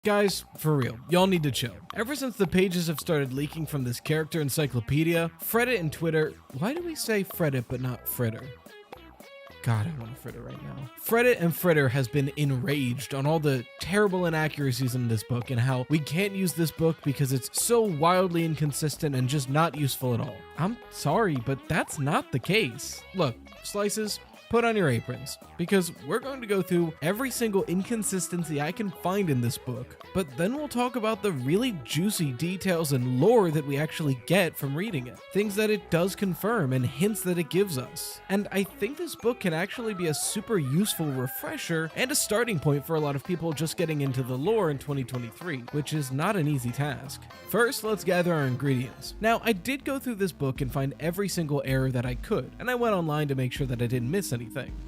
Guys, for real, y'all need to chill. Ever since the pages have started leaking from this character encyclopedia, Reddit and Twitter, why do we say Reddit but not Fritter? God, I want to fritter right now. Reddit and Fritter has been enraged on all the terrible inaccuracies in this book and how we can't use this book because it's so wildly inconsistent and just not useful at all. I'm sorry, but that's not the case. Look, Slices, put on your aprons, because we're going to go through every single inconsistency I can find in this book, but then we'll talk about the really juicy details and lore that we actually get from reading it, things that it does confirm and hints that it gives us. And I think this book can actually be a super useful refresher and a starting point for a lot of people just getting into the lore in 2023, which is not an easy task. First, let's gather our ingredients. Now, I did go through this book and find every single error that I could, and I went online to make sure that I didn't miss anything.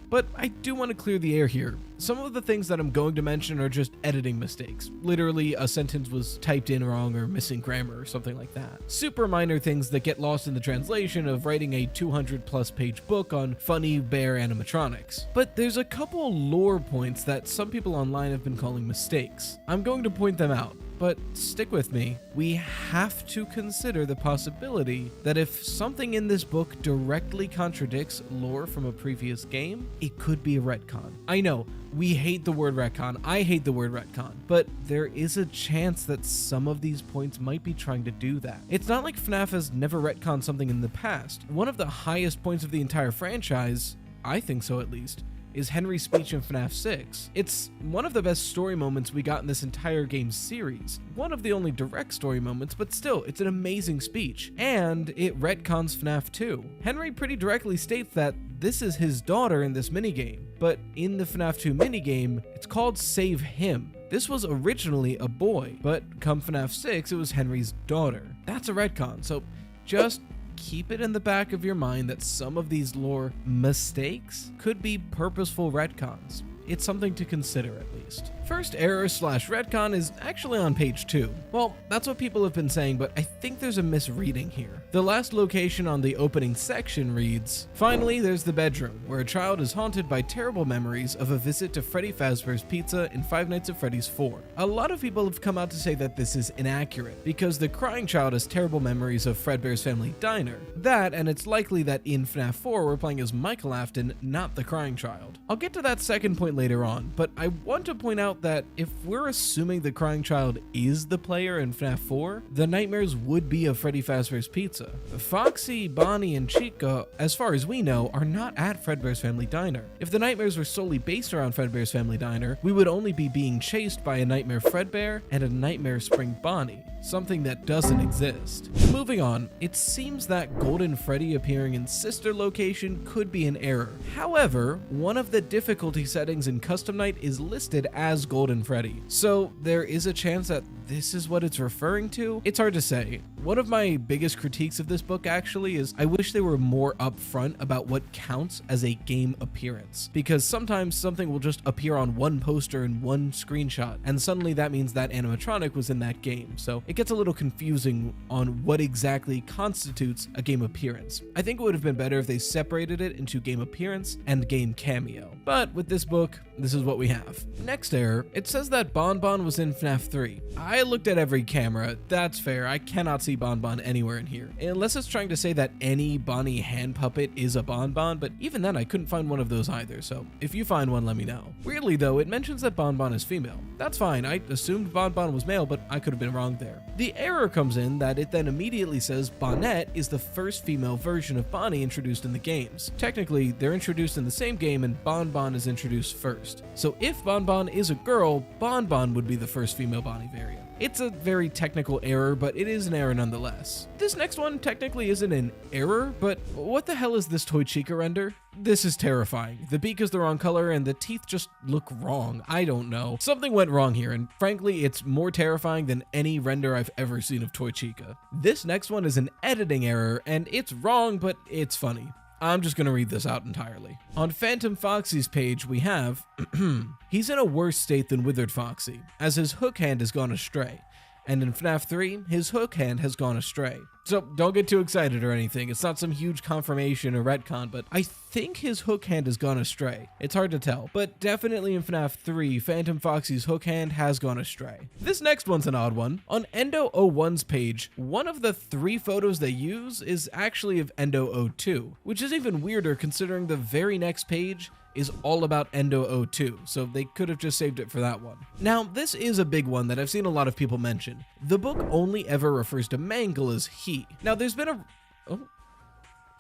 But I do want to clear the air here. Some of the things that I'm going to mention are just editing mistakes. Literally, a sentence was typed in wrong or missing grammar or something like that. Super minor things that get lost in the translation of writing a 200+ page book on funny bear animatronics. But there's a couple lore points that some people online have been calling mistakes. I'm going to point them out. But stick with me, we have to consider the possibility that if something in this book directly contradicts lore from a previous game, it could be a retcon. I know, we hate the word retcon, I hate the word retcon, but there is a chance that some of these points might be trying to do that. It's not like FNAF has never retconned something in the past. One of the highest points of the entire franchise, I think so at least, is Henry's speech in FNAF 6. It's one of the best story moments we got in this entire game series. One of the only direct story moments, but still, it's an amazing speech. And it retcons FNAF 2. Henry pretty directly states that this is his daughter in this minigame, but in the FNAF 2 minigame, it's called Save Him. This was originally a boy, but come FNAF 6, it was Henry's daughter. That's a retcon, so just keep it in the back of your mind that some of these lore mistakes could be purposeful retcons. It's something to consider at least. First error / retcon is actually on page 2. Well, that's what people have been saying, but I think there's a misreading here. The last location on the opening section reads, "Finally, there's the bedroom, where a child is haunted by terrible memories of a visit to Freddy Fazbear's Pizza in Five Nights at Freddy's 4. A lot of people have come out to say that this is inaccurate, because the crying child has terrible memories of Fredbear's Family Diner. That, and it's likely that in FNAF 4 we're playing as Michael Afton, not the crying child. I'll get to that second point later on, but I want to point out that if we're assuming the crying child is the player in FNAF 4, the nightmares would be of Freddy Fazbear's Pizza. Foxy, Bonnie, and Chica, as far as we know, are not at Fredbear's Family Diner. If the nightmares were solely based around Fredbear's Family Diner, we would only be being chased by a Nightmare Fredbear and a Nightmare Spring Bonnie, something that doesn't exist. Moving on, it seems that Golden Freddy appearing in Sister Location could be an error. However, one of the difficulty settings in Custom Night is listed as Golden Freddy, so there is a chance that this is what it's referring to. It's hard to say. One of my biggest critiques of this book actually is I wish they were more upfront about what counts as a game appearance, because sometimes something will just appear on one poster and one screenshot, and suddenly that means that animatronic was in that game, so it gets a little confusing on what exactly constitutes a game appearance. I think it would have been better if they separated it into game appearance and game cameo, but with this book, this is what we have. Next error, it says that Bon Bon was in FNAF 3. I looked at every camera, that's fair, I cannot see Bon Bon anywhere in here, unless it's trying to say that any Bonnie hand puppet is a Bon Bon, but even then I couldn't find one of those either, so if you find one, let me know. Weirdly though, it mentions that Bon Bon is female. That's fine, I assumed Bon Bon was male, but I could have been wrong there. The error comes in that it then immediately says Bonette is the first female version of Bonnie introduced in the games. Technically, they're introduced in the same game and Bon Bon is introduced first. So if Bon Bon is a girl, Bon Bon would be the first female Bonnie variant. It's a very technical error, but it is an error nonetheless. This next one technically isn't an error, but what the hell is this Toy Chica render? This is terrifying. The beak is the wrong color and the teeth just look wrong. I don't know. Something went wrong here, and frankly, it's more terrifying than any render I've ever seen of Toy Chica. This next one is an editing error, and it's wrong, but it's funny. I'm just gonna read this out entirely. On Phantom Foxy's page, we have, he's in a worse state than Withered Foxy, as his hook hand has gone astray. and in FNAF 3, his hook hand has gone astray. So don't get too excited or anything, it's not some huge confirmation or retcon, but I think his hook hand has gone astray. It's hard to tell, but definitely in FNAF 3, Phantom Foxy's hook hand has gone astray. This next one's an odd one. On Endo01's page, one of the 3 photos they use is actually of Endo02, which is even weirder considering the very next page is all about Endo02, so they could have just saved it for that one. Now, this is a big one that I've seen a lot of people mention. The book only ever refers to Mangle as he. Now, there's been a...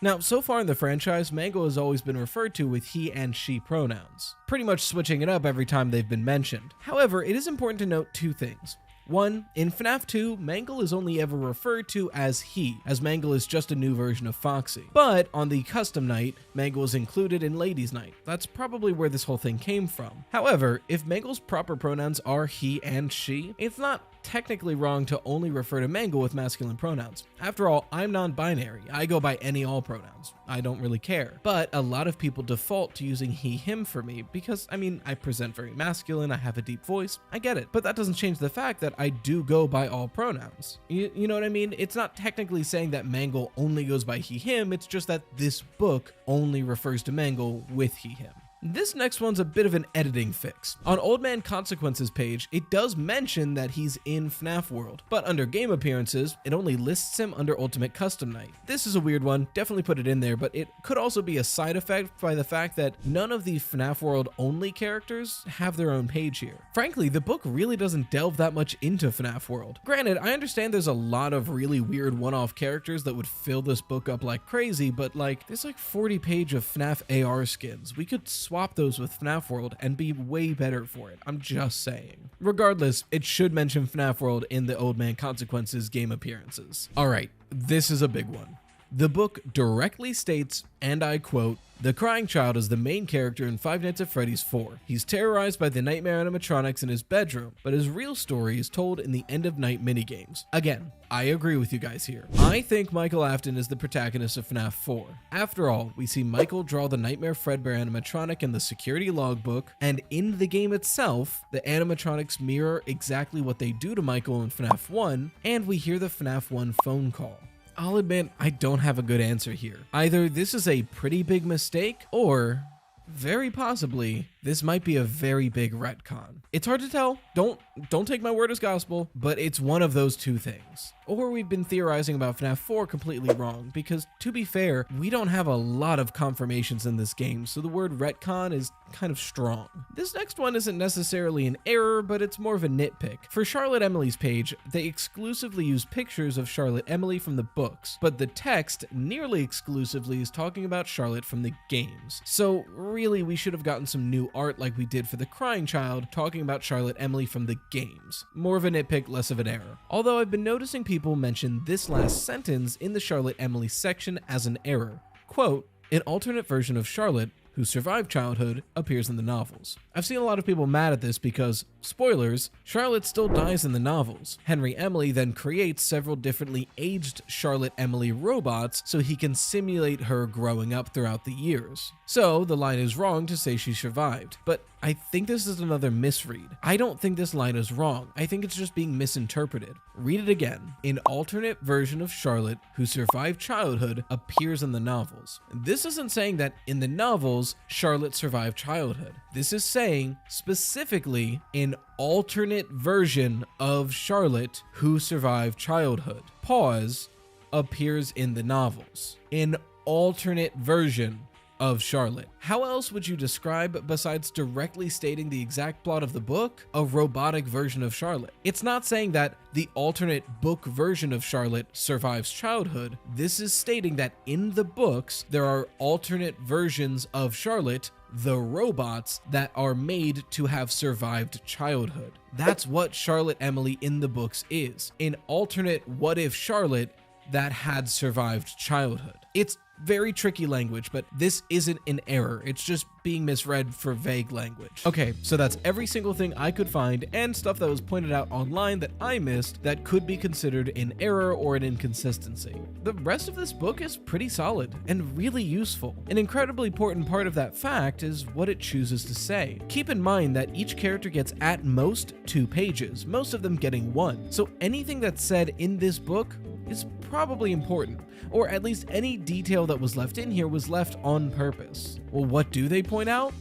Now, so far in the franchise, Mangle has always been referred to with he and she pronouns, pretty much switching it up every time they've been mentioned. However, it is important to note 2 things. One, in FNAF 2, Mangle is only ever referred to as he, as Mangle is just a new version of Foxy. But on the custom night, Mangle is included in Ladies' Night. That's probably where this whole thing came from. However, if Mangle's proper pronouns are he and she, it's not technically wrong to only refer to Mangle with masculine pronouns. After all, I'm non-binary. I go by any all pronouns. I don't really care. But a lot of people default to using he, him for me because, I mean, I present very masculine, I have a deep voice, I get it. But that doesn't change the fact that I do go by all pronouns. You know what I mean? It's not technically saying that Mangle only goes by he, him, it's just that this book only refers to Mangle with he, him. This next one's a bit of an editing fix. On Old Man Consequences page, it does mention that he's in FNAF World, but under game appearances, it only lists him under Ultimate Custom Night. This is a weird one, definitely put it in there, but it could also be a side effect by the fact that none of the FNAF World only characters have their own page here. Frankly, the book really doesn't delve that much into FNAF World. Granted, I understand there's a lot of really weird one-off characters that would fill this book up like crazy, but like, there's like 40 pages of FNAF AR skins. We could swap those with FNAF World and be way better for it. I'm just saying. Regardless, it should mention FNAF World in the Old Man Consequences game appearances. Alright, this is a big one. The book directly states, and I quote, "The crying child is the main character in Five Nights at Freddy's 4. He's terrorized by the nightmare animatronics in his bedroom, but his real story is told in the end of night minigames." Again, I agree with you guys here. I think Michael Afton is the protagonist of FNAF 4. After all, we see Michael draw the Nightmare Fredbear animatronic in the security logbook, and in the game itself, the animatronics mirror exactly what they do to Michael in FNAF 1, and we hear the FNAF 1 phone call. I'll admit, I don't have a good answer here. Either this is a pretty big mistake, or very possibly, this might be a very big retcon. It's hard to tell, don't take my word as gospel, but it's one of those 2 things. Or we've been theorizing about FNAF 4 completely wrong, because to be fair, we don't have a lot of confirmations in this game, so the word retcon is kind of strong. This next one isn't necessarily an error, but it's more of a nitpick. For Charlotte Emily's page, they exclusively use pictures of Charlotte Emily from the books, but the text nearly exclusively is talking about Charlotte from the games. So really, we should have gotten some new art like we did for the crying child, talking about Charlotte Emily from the games. More of a nitpick, less of an error. Although I've been noticing people mention this last sentence in the Charlotte Emily section as an error. Quote, "An alternate version of Charlotte, who survived childhood, appears in the novels." I've seen a lot of people mad at this because, spoilers, Charlotte still dies in the novels. Henry Emily then creates several differently aged Charlotte Emily robots so he can simulate her growing up throughout the years. So the line is wrong to say she survived, but I think this is another misread. I don't think this line is wrong. I think it's just being misinterpreted. Read it again. "An alternate version of Charlotte, who survived childhood, appears in the novels." This isn't saying that in the novels, Charlotte survived childhood. This is saying specifically an alternate version of Charlotte who survived childhood. Pause, appears in the novels. An alternate version of Charlotte. How else would you describe, besides directly stating the exact plot of the book, a robotic version of Charlotte? It's not saying that the alternate book version of Charlotte survives childhood. This is stating that in the books, there are alternate versions of Charlotte, the robots, that are made to have survived childhood. That's what Charlotte Emily in the books is. An alternate what if Charlotte that had survived childhood. It's Very tricky language, but this isn't an error. It's just being misread for vague language. Okay, so that's every single thing I could find and stuff that was pointed out online that I missed that could be considered an error or an inconsistency. The rest of this book is pretty solid and really useful. An incredibly important part of that fact is what it chooses to say. Keep in mind that each character gets at most 2 pages, most of them getting 1. So anything that's said in this book is probably important, or at least any detail that was left in here was left on purpose. Well, what do they point out?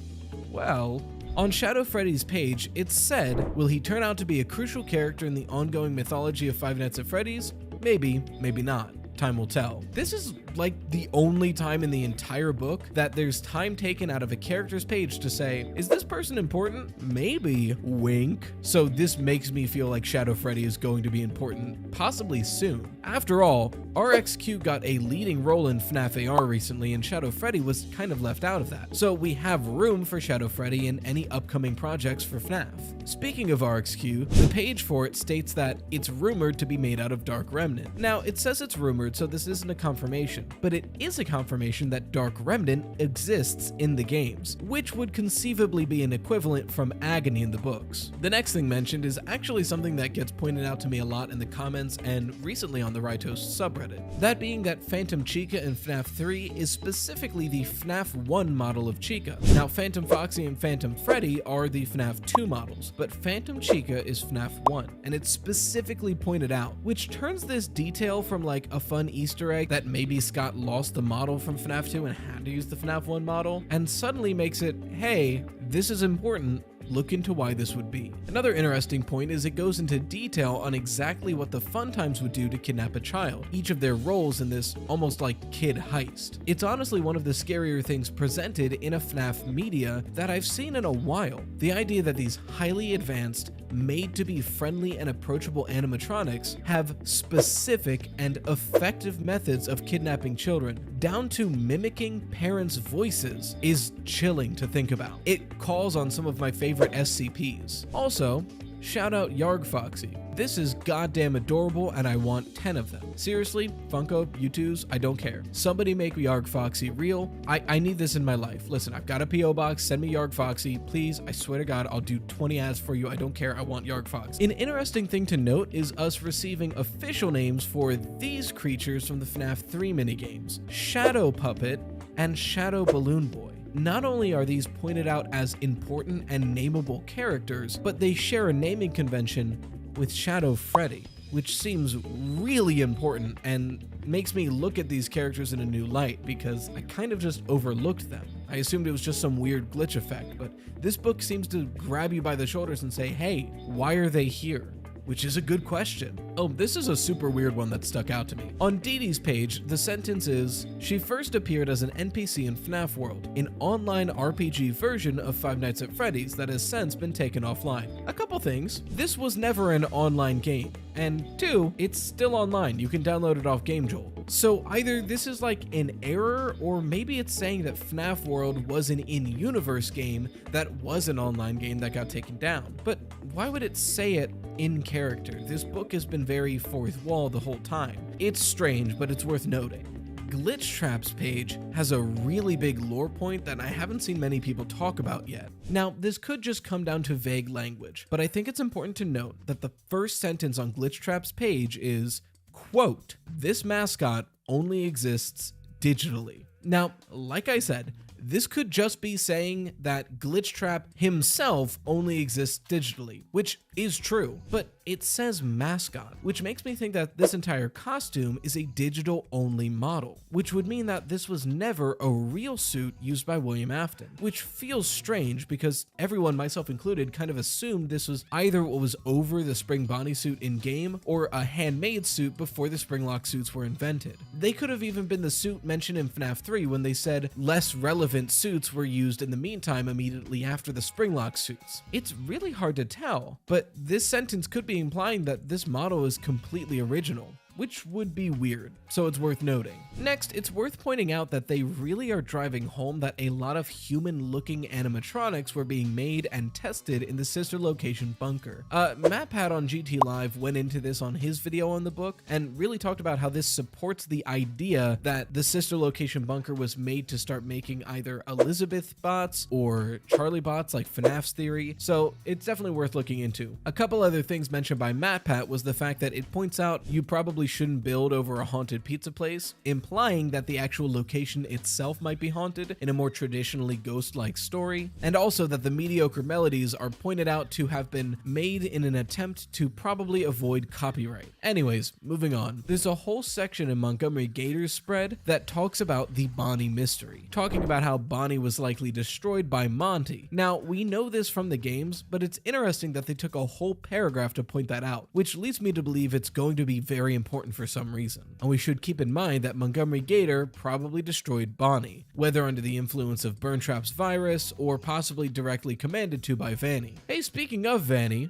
Well, on Shadow Freddy's page, it said, will he turn out to be a crucial character in the ongoing mythology of Five Nights at Freddy's? Maybe, maybe not. Time will tell. This is like the only time in the entire book that there's time taken out of a character's page to say, is this person important? Maybe, wink. So this makes me feel like Shadow Freddy is going to be important, possibly soon. After all, RXQ got a leading role in FNAF AR recently, and Shadow Freddy was kind of left out of that. So we have room for Shadow Freddy in any upcoming projects for FNAF. Speaking of RXQ, the page for it states that it's rumored to be made out of Dark Remnant. Now, it says it's rumored, so this isn't a confirmation, but it is a confirmation that Dark Remnant exists in the games, which would conceivably be an equivalent from Agony in the books. The next thing mentioned is actually something that gets pointed out to me a lot in the comments and recently on the Rytos subreddit. That being that Phantom Chica in FNAF 3 is specifically the FNAF 1 model of Chica. Now, Phantom Foxy and Phantom Freddy are the FNAF 2 models, but Phantom Chica is FNAF 1, and it's specifically pointed out, which turns this detail from like a fun Easter egg that maybe Scott lost the model from FNAF 2 and had to use the FNAF 1 model, and suddenly makes it, hey, this is important, look into why this would be. Another interesting point is it goes into detail on exactly what the Fun Times would do to kidnap a child, each of their roles in this almost like kid heist. It's honestly one of the scarier things presented in a FNAF media that I've seen in a while. The idea that these highly advanced, made to be friendly and approachable animatronics have specific and effective methods of kidnapping children, down to mimicking parents' voices, is chilling to think about. It calls on some of my favorite SCPs. Also, shout out Yarg Foxy. This is goddamn adorable and I want 10 of them. Seriously, Funko, U2s, I don't care. Somebody make Yarg Foxy real. I need this in my life. Listen, I've got a P.O. box, send me Yarg Foxy, please. I swear to God, I'll do 20 ads for you. I don't care, I want Yarg Foxy. An interesting thing to note is us receiving official names for these creatures from the FNAF 3 minigames, Shadow Puppet and Shadow Balloon Boy. Not only are these pointed out as important and nameable characters, but they share a naming convention with Shadow Freddy, which seems really important and makes me look at these characters in a new light because I kind of just overlooked them. I assumed it was just some weird glitch effect, but this book seems to grab you by the shoulders and say, hey, why are they here? Which is a good question. Oh, this is a super weird one that stuck out to me. On Dee Dee's page, the sentence is, she first appeared as an NPC in FNAF World, an online RPG version of Five Nights at Freddy's that has since been taken offline. A couple things. This was never an online game. And 2, it's still online. You can download it off GameJolt. So either this is like an error, or maybe it's saying that FNAF World was an in-universe game that was an online game that got taken down. But why would it say it in character? This book has been very fourth wall the whole time. It's strange, but it's worth noting. Glitch Trap's page has a really big lore point that I haven't seen many people talk about yet. Now, this could just come down to vague language, but I think it's important to note that the first sentence on Glitch Trap's page is, quote, this mascot only exists digitally. Now, like I said, this could just be saying that Glitch Trap himself only exists digitally, which is true, but it says mascot, which makes me think that this entire costume is a digital only model, which would mean that this was never a real suit used by William Afton, which feels strange because everyone, myself included, kind of assumed this was either what was over the Spring Bonnie suit in game or a handmade suit before the Springlock suits were invented. They could have even been the suit mentioned in FNAF 3 when they said less relevant suits were used in the meantime immediately after the Springlock suits. It's really hard to tell, but this sentence could be implying that this model is completely original, which would be weird, so it's worth noting. Next, it's worth pointing out that they really are driving home that a lot of human-looking animatronics were being made and tested in the sister location bunker. MatPat on GT Live went into this on his video on the book and really talked about how this supports the idea that the sister location bunker was made to start making either Elizabeth bots or Charlie bots like FNAF's theory, so it's definitely worth looking into. A couple other things mentioned by MatPat was the fact that it points out you probably shouldn't build over a haunted pizza place, implying that the actual location itself might be haunted in a more traditionally ghost-like story, and also that the mediocre melodies are pointed out to have been made in an attempt to probably avoid copyright. Anyways, moving on. There's a whole section in Montgomery Gator's spread that talks about the Bonnie mystery, talking about how Bonnie was likely destroyed by Monty. Now, we know this from the games, but it's interesting that they took a whole paragraph to point that out, which leads me to believe it's going to be very important for some reason. And we should keep in mind that Montgomery Gator probably destroyed Bonnie, whether under the influence of Burntrap's virus or possibly directly commanded to by Vanny. Hey, speaking of Vanny,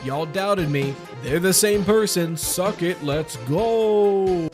y'all doubted me. They're the same person. Suck it. Let's go.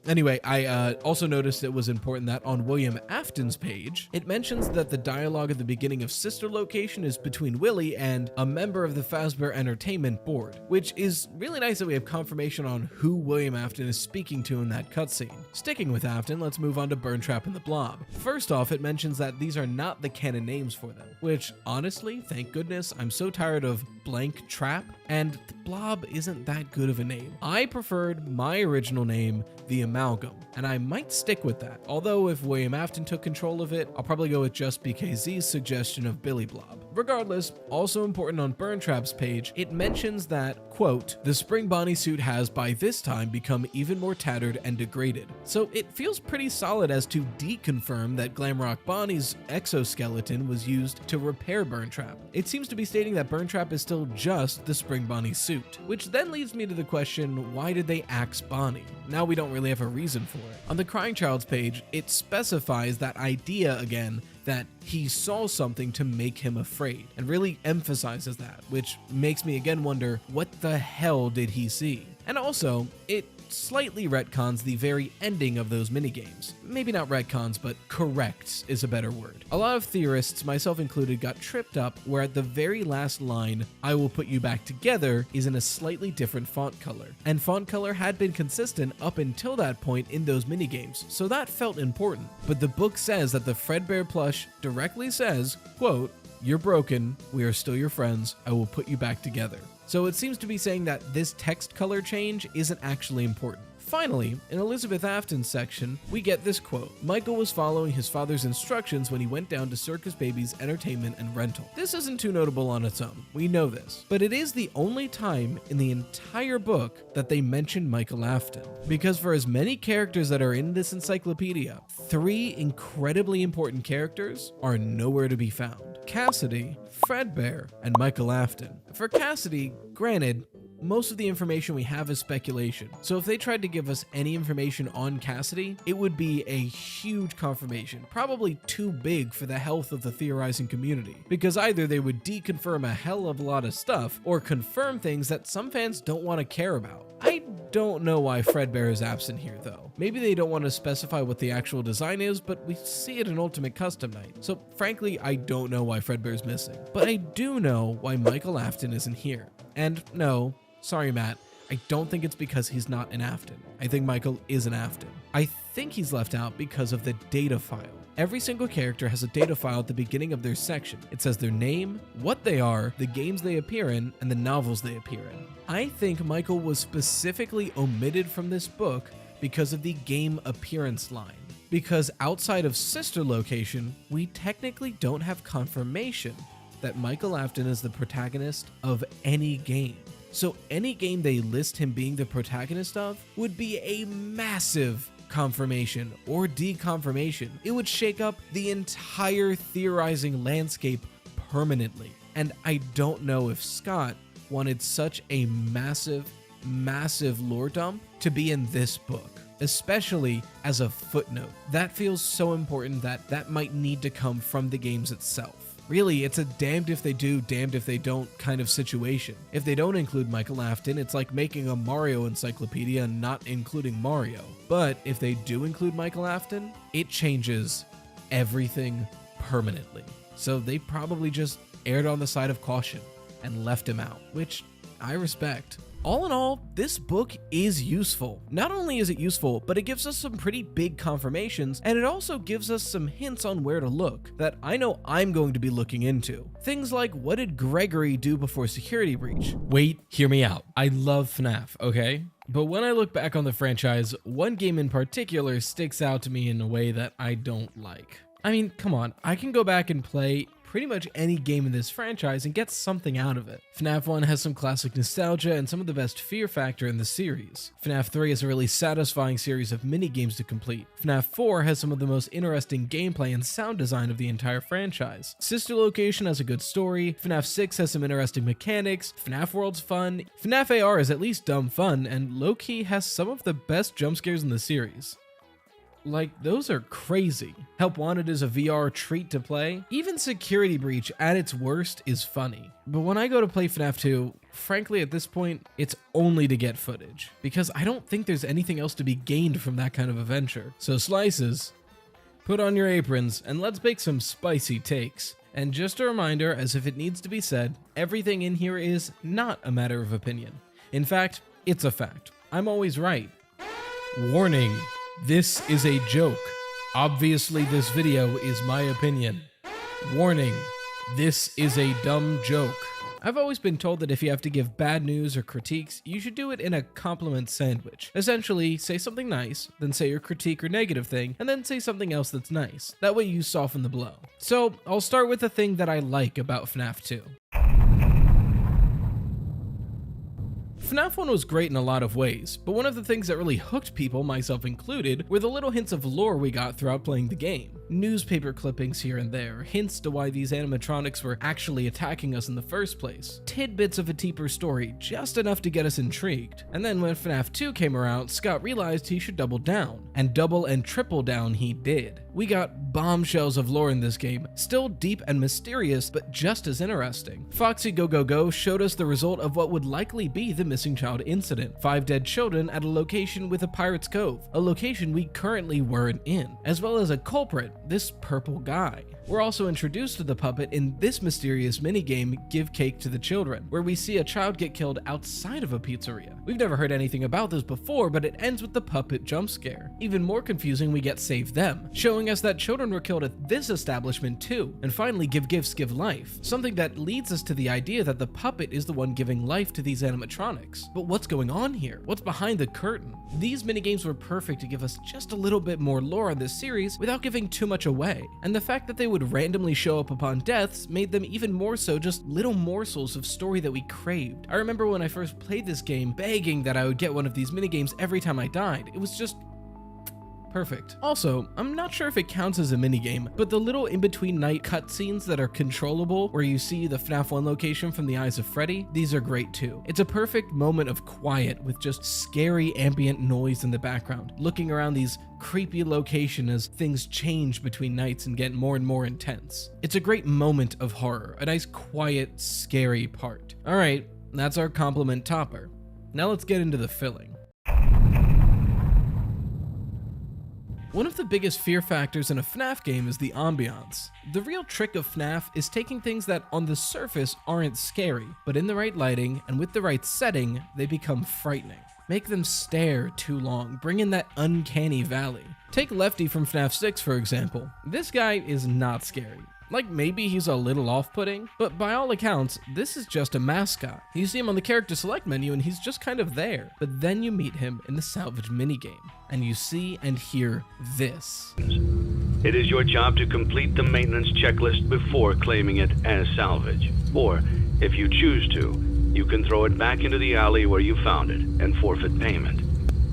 Anyway, I also noticed it was important that on William Afton's page, it mentions that the dialogue at the beginning of Sister Location is between Willie and a member of the Fazbear Entertainment board, which is really nice that we have confirmation on who William Afton is speaking to in that cutscene. Sticking with Afton, let's move on to Burntrap and the Blob. First off, it mentions that these are not the canon names for them, which honestly, thank goodness, I'm so tired of blank trap, and the Blob isn't that good of a name. I preferred my original name, The Amalgam, and I might stick with that. Although if William Afton took control of it, I'll probably go with just BKZ's suggestion of Billy Blob. Regardless, also important on Burntrap's page, it mentions that, quote, the spring Bonnie suit has by this time become even more tattered and degraded. So it feels pretty solid as to deconfirm that Glamrock Bonnie's exoskeleton was used to repair Burntrap. It seems to be stating that Burntrap is still just the spring Bonnie suit, which then leads me to the question, why did they axe Bonnie? Now we don't really have a reason for it. On the Crying Child's page, it specifies that idea again, that he saw something to make him afraid, and really emphasizes that, which makes me again wonder, what the hell did he see? And also, it slightly retcons the very ending of those minigames. Maybe not retcons, but corrects is a better word. A lot of theorists, myself included, got tripped up where at the very last line, I will put you back together, is in a slightly different font color. And font color had been consistent up until that point in those minigames, so that felt important. But the book says that the Fredbear plush directly says, quote, you're broken, we are still your friends, I will put you back together. So it seems to be saying that this text color change isn't actually important. Finally, in Elizabeth Afton's section, we get this quote. Michael was following his father's instructions when he went down to Circus Baby's entertainment and rental. This isn't too notable on its own, we know this, but it is the only time in the entire book that they mention Michael Afton. Because for as many characters that are in this encyclopedia, 3 incredibly important characters are nowhere to be found. Cassidy, Fredbear, and Michael Afton. For Cassidy, granted, most of the information we have is speculation, so if they tried to give us any information on Cassidy, it would be a huge confirmation, probably too big for the health of the theorizing community, because either they would deconfirm a hell of a lot of stuff, or confirm things that some fans don't want to care about. I don't know why Fredbear is absent here though. Maybe they don't want to specify what the actual design is, but we see it in Ultimate Custom Night, so frankly I don't know why Fredbear is missing. But I do know why Michael Afton isn't here. And no, sorry Matt, I don't think it's because he's not an Afton. I think Michael is an Afton. I think he's left out because of the data file. Every single character has a data file at the beginning of their section. It says their name, what they are, the games they appear in, and the novels they appear in. I think Michael was specifically omitted from this book because of the game appearance line. Because outside of Sister Location, we technically don't have confirmation that Michael Afton is the protagonist of any game. So any game they list him being the protagonist of would be a massive confirmation or deconfirmation. It would shake up the entire theorizing landscape permanently. And I don't know if Scott wanted such a massive lore dump to be in this book, especially as a footnote. That feels so important that that might need to come from the games itself. Really, it's a damned if they do, damned if they don't kind of situation. If they don't include Michael Afton, it's like making a Mario encyclopedia and not including Mario. But if they do include Michael Afton, it changes everything permanently. So they probably just erred on the side of caution and left him out, which I respect. All in all, this book is useful. Not only is it useful, but it gives us some pretty big confirmations, and it also gives us some hints on where to look that I know I'm going to be looking into. Things like, what did Gregory do before security breach? Wait, hear me out. I love FNAF, okay? But when I look back on the franchise, one game in particular sticks out to me in a way that I don't like. I mean, come on, I can go back and play pretty much any game in this franchise and get something out of it. FNAF 1 has some classic nostalgia and some of the best fear factor in the series. FNAF 3 is a really satisfying series of mini-games to complete. FNAF 4 has some of the most interesting gameplay and sound design of the entire franchise. Sister Location has a good story. FNAF 6 has some interesting mechanics. FNAF World's fun. FNAF AR is at least dumb fun, and low-key has some of the best jump scares in the series. Like, those are crazy. Help Wanted is a VR treat to play. Even Security Breach at its worst is funny. But when I go to play FNAF 2, frankly at this point, it's only to get footage, because I don't think there's anything else to be gained from that kind of adventure. So slices, put on your aprons, and let's bake some spicy takes. And just a reminder, as if it needs to be said, everything in here is not a matter of opinion. In fact, it's a fact. I'm always right. Warning. This is a joke. Obviously, this video is my opinion. Warning, this is a dumb joke. I've always been told that if you have to give bad news or critiques, you should do it in a compliment sandwich. Essentially, say something nice, then say your critique or negative thing, and then say something else that's nice. That way you soften the blow. So, I'll start with the thing that I like about FNAF 2. FNAF 1 was great in a lot of ways, but one of the things that really hooked people, myself included, were the little hints of lore we got throughout playing the game. Newspaper clippings here and there, hints to why these animatronics were actually attacking us in the first place, tidbits of a deeper story, just enough to get us intrigued. And then when FNAF 2 came around, Scott realized he should double down, and double and triple down he did. We got bombshells of lore in this game, still deep and mysterious, but just as interesting. Foxy Go Go Go showed us the result of what would likely be the missing child incident, 5 dead children at a location with a Pirate's Cove, a location we currently weren't in, as well as a culprit, this purple guy. We're also introduced to the puppet in this mysterious minigame, Give Cake to the Children, where we see a child get killed outside of a pizzeria. We've never heard anything about this before, but it ends with the puppet jump scare. Even more confusing, we get Save Them, showing us that children were killed at this establishment too. And finally, Give Gifts, Give Life, something that leads us to the idea that the puppet is the one giving life to these animatronics. But what's going on here? What's behind the curtain? These minigames were perfect to give us just a little bit more lore on this series without giving too much away. And the fact that they would randomly show up upon deaths made them even more so just little morsels of story that we craved. I remember when I first played this game begging that I would get one of these minigames every time I died. It was just perfect. Also, I'm not sure if it counts as a minigame, but the little in-between night cutscenes that are controllable where you see the FNAF 1 location from the eyes of Freddy, these are great too. It's a perfect moment of quiet with just scary ambient noise in the background, looking around these creepy location as things change between nights and get more and more intense. It's a great moment of horror, a nice quiet, scary part. Alright, that's our compliment topper. Now let's get into the filling. One of the biggest fear factors in a FNAF game is the ambiance. The real trick of FNAF is taking things that on the surface aren't scary, but in the right lighting and with the right setting, they become frightening. Make them stare too long, bring in that uncanny valley. Take Lefty from FNAF 6 for example. This guy is not scary. Like, maybe he's a little off-putting, but by all accounts, this is just a mascot. You see him on the character select menu and he's just kind of there. But then you meet him in the salvage minigame, and you see and hear this. It is your job to complete the maintenance checklist before claiming it as salvage. Or, if you choose to, you can throw it back into the alley where you found it and forfeit payment.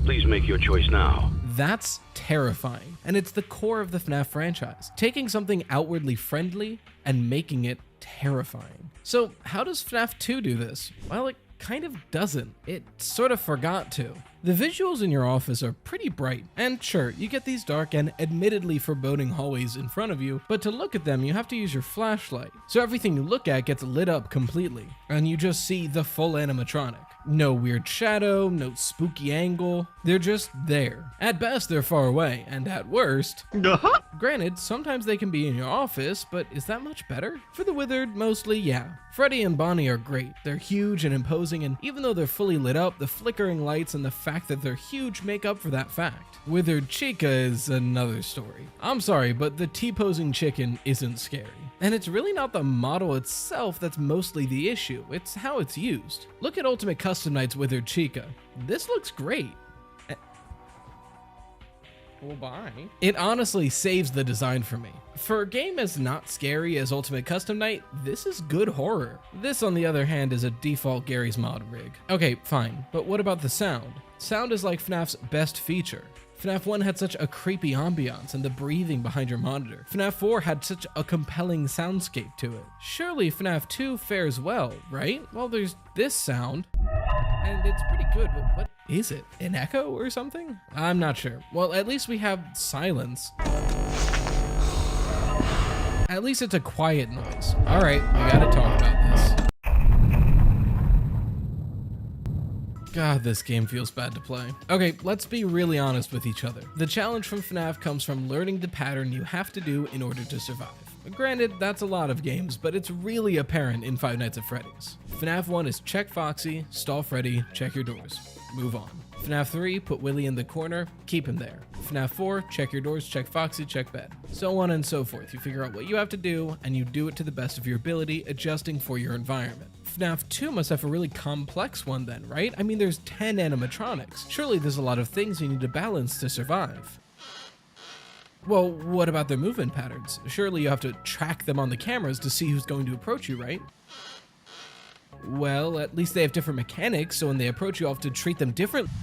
Please make your choice now. That's terrifying, and it's the core of the FNAF franchise, taking something outwardly friendly and making it terrifying. So how does FNAF 2 do this? Well, it kind of doesn't. It sort of forgot to. The visuals in your office are pretty bright, and sure, you get these dark and admittedly foreboding hallways in front of you, but to look at them, you have to use your flashlight. So everything you look at gets lit up completely, and you just see the full animatronic. No weird shadow, no spooky angle, they're just there. At best, they're far away, and at worst, granted, sometimes they can be in your office, but is that much better? For the withered, mostly, yeah. Freddy and Bonnie are great. They're huge and imposing, and even though they're fully lit up, the flickering lights and the fact that they're huge make up for that fact. Withered Chica is another story. I'm sorry, but the T-posing chicken isn't scary. And it's really not the model itself that's mostly the issue, it's how it's used. Look at Ultimate Custom Night's Withered Chica. This looks great. Well, bye. It honestly saves the design for me. For a game as not scary as Ultimate Custom Night, this is good horror. This, on the other hand, is a default Gary's Mod rig. Okay, fine, but what about the sound? Sound is like FNAF's best feature. FNAF 1 had such a creepy ambiance and the breathing behind your monitor. FNAF 4 had such a compelling soundscape to it. Surely FNAF 2 fares well, right? Well, there's this sound, and it's pretty good, but what is it? An echo or something? I'm not sure. Well, at least we have silence. At least it's a quiet noise. All right, we gotta talk about this. God, this game feels bad to play. Okay, let's be really honest with each other. The challenge from FNAF comes from learning the pattern you have to do in order to survive. Granted, that's a lot of games, but it's really apparent in Five Nights at Freddy's. FNAF 1 is check Foxy, stall Freddy, check your doors, move on. FNAF 3, put Willy in the corner, keep him there. FNAF 4, check your doors, check Foxy, check bed. So on and so forth. You figure out what you have to do, and you do it to the best of your ability, adjusting for your environment. FNAF 2 must have a really complex one then, right? I mean, there's 10 animatronics. Surely there's a lot of things you need to balance to survive. Well, what about their movement patterns? Surely you have to track them on the cameras to see who's going to approach you, right? Well, at least they have different mechanics, so when they approach you, you have to treat them differently.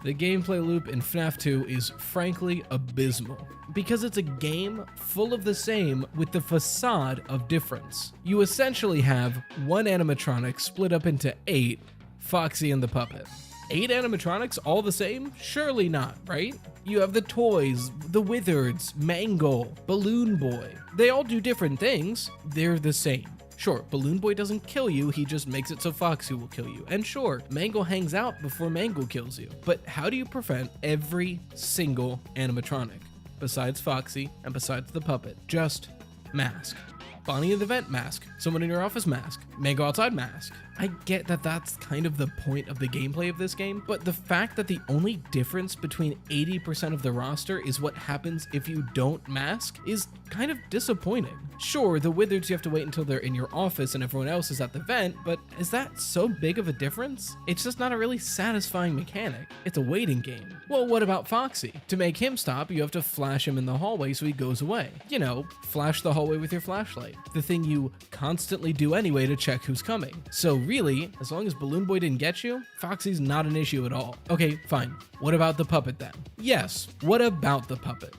The gameplay loop in FNAF 2 is frankly abysmal, because it's a game full of the same with the facade of difference. You essentially have one animatronic split up into 8, Foxy and the puppet. 8 animatronics all the same? Surely not, right? You have the toys, the Wizards, Mangle, Balloon Boy. They all do different things, they're the same. Sure, Balloon Boy doesn't kill you, he just makes it so Foxy will kill you. And sure, Mangle hangs out before Mangle kills you. But how do you prevent every single animatronic, besides Foxy and besides the puppet? Just mask. Bonnie in the vent, mask. Someone in your office, mask. Mango outside, mask. I get that that's kind of the point of the gameplay of this game, but the fact that the only difference between 80% of the roster is what happens if you don't mask is kind of disappointing. Sure, the Wizards you have to wait until they're in your office and everyone else is at the vent, but is that so big of a difference? It's just not a really satisfying mechanic. It's a waiting game. Well, what about Foxy? To make him stop, you have to flash him in the hallway so he goes away. You know, flash the hallway with your flashlight. The thing you constantly do anyway to check who's coming. So really, as long as Balloon Boy didn't get you, Foxy's not an issue at all. Okay, fine. What about the puppet then? Yes, what about the puppet?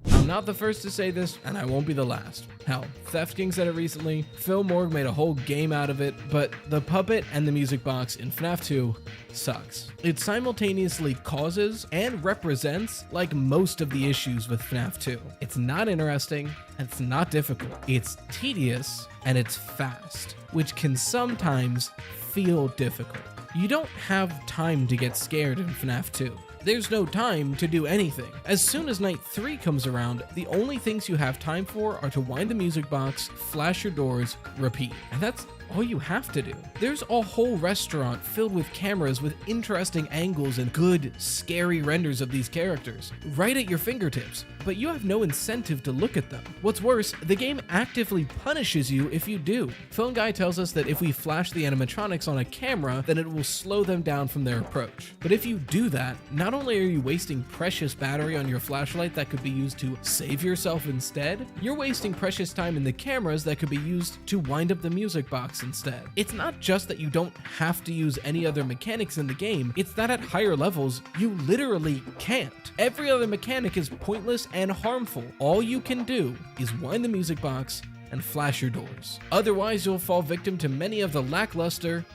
I'm not the first to say this, and I won't be the last. Hell, Theft King said it recently, Phil Morg made a whole game out of it, but the puppet and the music box in FNAF 2 sucks. It simultaneously causes and represents like most of the issues with FNAF 2. It's not interesting, and it's not difficult. It's tedious, and it's fast, which can sometimes feel difficult. You don't have time to get scared in FNAF 2. There's no time to do anything. As soon as night 3 comes around, the only things you have time for are to wind the music box, flash your doors, repeat. And that's all you have to do. There's a whole restaurant filled with cameras with interesting angles and good, scary renders of these characters, right at your fingertips, but you have no incentive to look at them. What's worse, the game actively punishes you if you do. Film Guy tells us that if we flash the animatronics on a camera, then it will slow them down from their approach. But if you do that, not only are you wasting precious battery on your flashlight that could be used to save yourself instead, you're wasting precious time in the cameras that could be used to wind up the music box instead. It's not just that you don't have to use any other mechanics in the game, it's that at higher levels, you literally can't. Every other mechanic is pointless and harmful. All you can do is wind the music box, and flash your doors. Otherwise, you'll fall victim to many of the lackluster.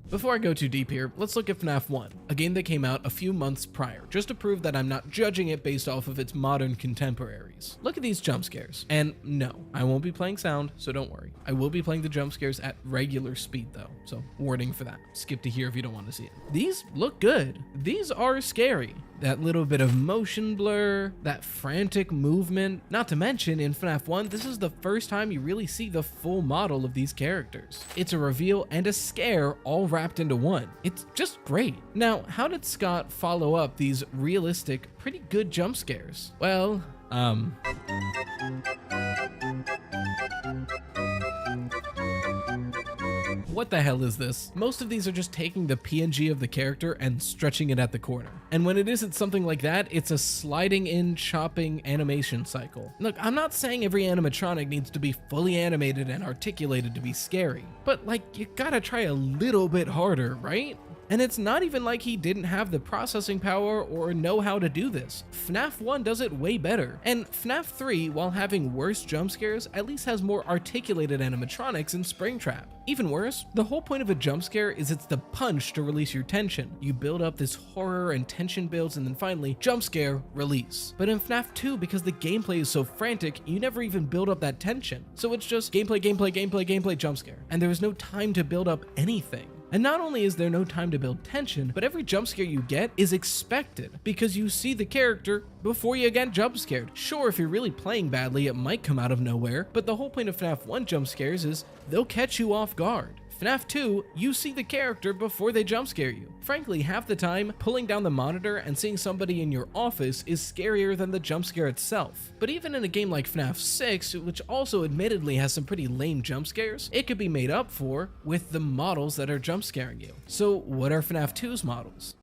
Before I go too deep here, let's look at FNAF 1, a game that came out a few months prior, just to prove that I'm not judging it based off of its modern contemporaries. Look at these jump scares. And no, I won't be playing sound, so don't worry. I will be playing the jump scares at regular speed though, so warning for that. Skip to here if you don't want to see it. These look good. These are scary. That little bit of motion blur, that frantic movement. Not to mention, in FNAF 1, this is the first time you really see the full model of these characters. It's a reveal and a scare all wrapped into one. It's just great. Now, how did Scott follow up these realistic, pretty good jump scares? Well, what the hell is this? Most of these are just taking the PNG of the character and stretching it at the corner. And when it isn't something like that, it's a sliding in, chopping animation cycle. Look, I'm not saying every animatronic needs to be fully animated and articulated to be scary, but like, you gotta try a little bit harder, right? And it's not even like he didn't have the processing power or know how to do this. FNAF 1 does it way better. And FNAF 3, while having worse jump scares, at least has more articulated animatronics in Springtrap. Even worse, the whole point of a jump scare is it's the punch to release your tension. You build up this horror and tension builds and then finally, jump scare, release. But in FNAF 2, because the gameplay is so frantic, you never even build up that tension. So it's just gameplay, jump scare. And there is no time to build up anything. And not only is there no time to build tension, but every jump scare you get is expected because you see the character before you get jump scared. Sure, if you're really playing badly, it might come out of nowhere, but the whole point of FNAF 1 jump scares is they'll catch you off guard. FNAF 2, you see the character before they jump scare you. Frankly, half the time, pulling down the monitor and seeing somebody in your office is scarier than the jump scare itself. But even in a game like FNAF 6, which also admittedly has some pretty lame jump scares, it could be made up for with the models that are jump scaring you. So what are FNAF 2's models?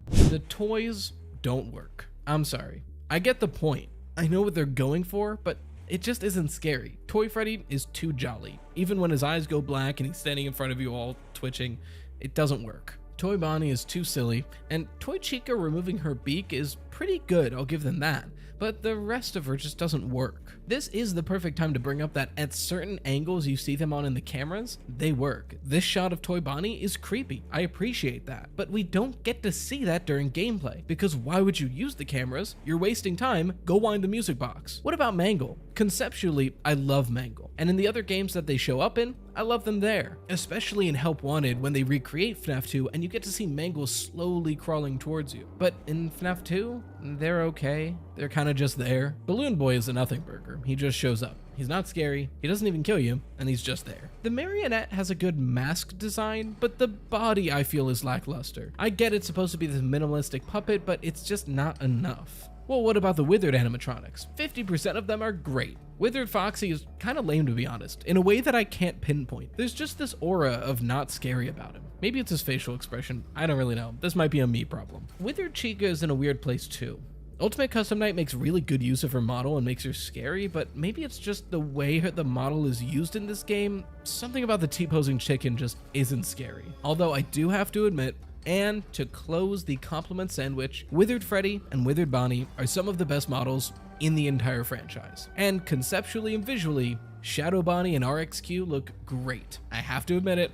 The toys don't work. I'm sorry. I get the point. I know what they're going for, but it just isn't scary. Toy Freddy is too jolly. Even when his eyes go black and he's standing in front of you all twitching, it doesn't work. Toy Bonnie is too silly, and Toy Chica removing her beak is pretty good, I'll give them that, but the rest of her just doesn't work. This is the perfect time to bring up that at certain angles you see them on in the cameras, they work. This shot of Toy Bonnie is creepy, I appreciate that, but we don't get to see that during gameplay, because why would you use the cameras? You're wasting time, go wind the music box. What about Mangle? Conceptually, I love Mangle, and in the other games that they show up in, I love them there, especially in Help Wanted when they recreate FNAF 2 and you get to see Mangle slowly crawling towards you. But in FNAF 2, they're okay. They're kind of just there. Balloon Boy is a nothing burger. He just shows up. He's not scary, he doesn't even kill you, and he's just there. The marionette has a good mask design, but the body I feel is lackluster. I get it's supposed to be this minimalistic puppet, but it's just not enough. Well, what about the Withered animatronics? 50% of them are great. Withered Foxy is kind of lame, to be honest, in a way that I can't pinpoint. There's just this aura of not scary about him. Maybe it's his facial expression, I don't really know. This might be a me problem. Withered Chica is in a weird place too. Ultimate Custom Night makes really good use of her model and makes her scary, but maybe it's just the way the model is used in this game. Something about the T-posing chicken just isn't scary. Although I do have to admit, and to close the compliment sandwich, Withered Freddy and Withered Bonnie are some of the best models in the entire franchise. And conceptually and visually, Shadow Bonnie and RXQ look great. I have to admit it,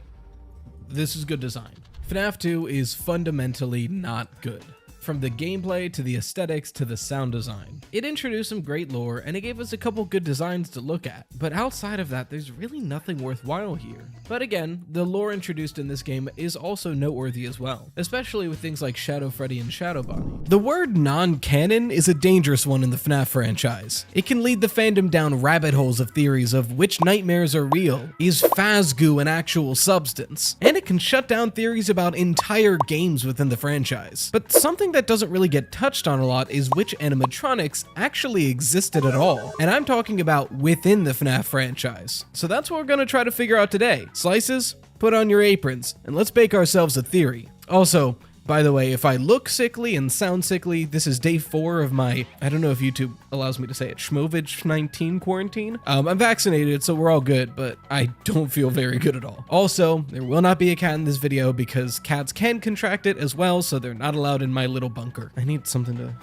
this is good design. FNAF 2 is fundamentally not good. From the gameplay to the aesthetics to the sound design. It introduced some great lore and it gave us a couple good designs to look at, but outside of that, there's really nothing worthwhile here. But again, the lore introduced in this game is also noteworthy as well, especially with things like Shadow Freddy and Shadow Bonnie. The word non-canon is a dangerous one in the FNAF franchise. It can lead the fandom down rabbit holes of theories of which nightmares are real, is Phasgoo an actual substance, and it can shut down theories about entire games within the franchise. But something that doesn't really get touched on a lot is which animatronics actually existed at all. And I'm talking about within the FNAF franchise. So that's what we're gonna try to figure out today. Slices, put on your aprons, and let's bake ourselves a theory. Also, by the way, if I look sickly and sound sickly, this is day 4 of my, I don't know if YouTube allows me to say it, Schmovich-19 quarantine. I'm vaccinated, so we're all good, but I don't feel very good at all. Also, there will not be a cat in this video because cats can contract it as well, so they're not allowed in my little bunker. I need something to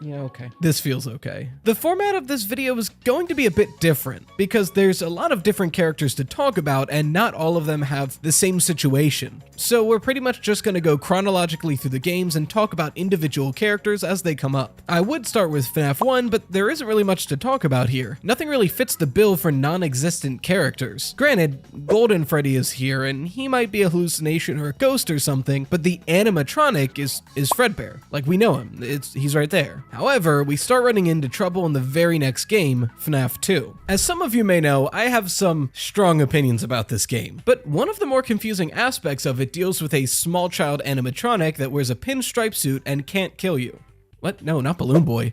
Yeah, okay. This feels okay. The format of this video is going to be a bit different because there's a lot of different characters to talk about and not all of them have the same situation. So we're pretty much just going to go chronologically through the games and talk about individual characters as they come up. I would start with FNAF 1, but there isn't really much to talk about here. Nothing really fits the bill for non-existent characters. Granted, Golden Freddy is here and he might be a hallucination or a ghost or something, but the animatronic is Fredbear. Like, we know him. He's right there. However, we start running into trouble in the very next game, FNAF 2. As some of you may know, I have some strong opinions about this game, but one of the more confusing aspects of it deals with a small child animatronic that wears a pinstripe suit and can't kill you. What? No, not Balloon Boy.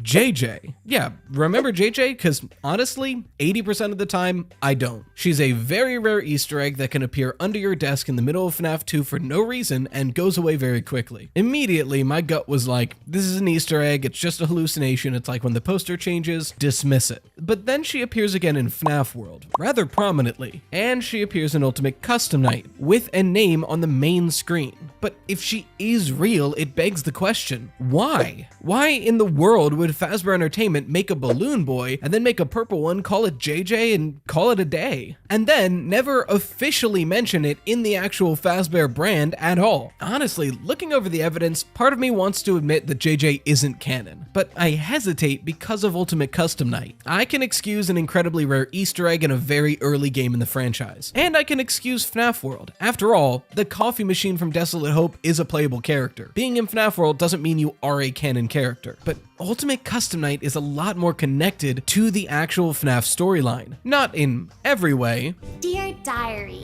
JJ. Yeah, remember JJ? Because honestly, 80% of the time, I don't. She's a very rare Easter egg that can appear under your desk in the middle of FNAF 2 for no reason and goes away very quickly. Immediately, my gut was like, this is an Easter egg, it's just a hallucination, it's like when the poster changes, dismiss it. But then she appears again in FNAF World, rather prominently, and she appears in Ultimate Custom Night, with a name on the main screen. But if she is real, it begs the question, why? Why in the world would Fazbear Entertainment make a Balloon Boy and then make a purple one, call it JJ, and call it a day? And then never officially mention it in the actual Fazbear brand at all. Honestly, looking over the evidence, part of me wants to admit that JJ isn't canon, but I hesitate because of Ultimate Custom Night. I can excuse an incredibly rare Easter egg in a very early game in the franchise, and I can excuse FNAF World. After all, the coffee machine from Desolate Hope is a playable character. Being in FNAF World doesn't mean you are a canon character, but Ultimate Custom Night is a lot more connected to the actual FNAF storyline. Not in every way, Dear Diary,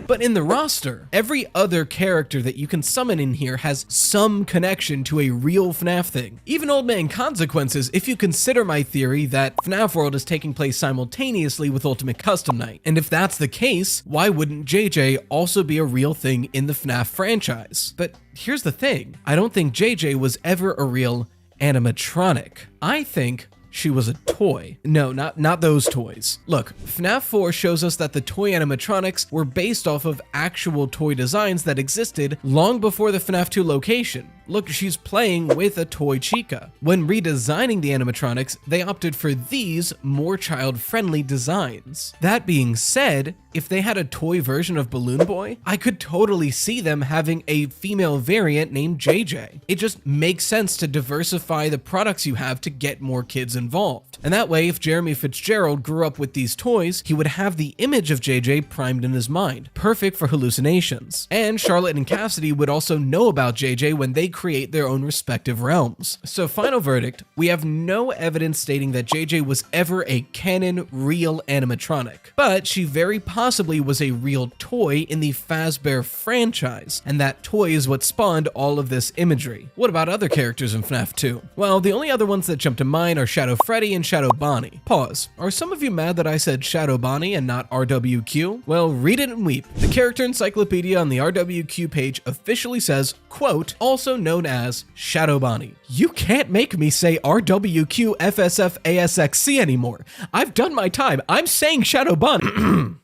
but in the roster. Every other character that you can summon in here has some connection to a real FNAF thing. Even Old Man Consequences, if you consider my theory that FNAF World is taking place simultaneously with Ultimate Custom Night. And if that's the case, why wouldn't JJ also be a real thing in the FNAF franchise? But here's the thing, I don't think JJ was ever a real animatronic. I think she was a toy. No, not those toys. Look, FNAF 4 shows us that the toy animatronics were based off of actual toy designs that existed long before the FNAF 2 location. Look, she's playing with a toy Chica. When redesigning the animatronics, they opted for these more child-friendly designs. That being said, if they had a toy version of Balloon Boy, I could totally see them having a female variant named JJ. It just makes sense to diversify the products you have to get more kids involved. And that way, if Jeremy Fitzgerald grew up with these toys, he would have the image of JJ primed in his mind, perfect for hallucinations. And Charlotte and Cassidy would also know about JJ when they create their own respective realms. So final verdict, we have no evidence stating that JJ was ever a canon real animatronic, but she very possibly was a real toy in the Fazbear franchise, and that toy is what spawned all of this imagery. What about other characters in FNAF 2? Well, the only other ones that jump to mind are Shadow Freddy and Shadow Bonnie. Pause. Are some of you mad that I said Shadow Bonnie and not RWQ? Well, read it and weep. The character encyclopedia on the RWQ page officially says, quote, also known as Shadow Bonnie. You can't make me say RWQ FSF ASXC anymore. I've done my time. I'm saying Shadow Bonnie.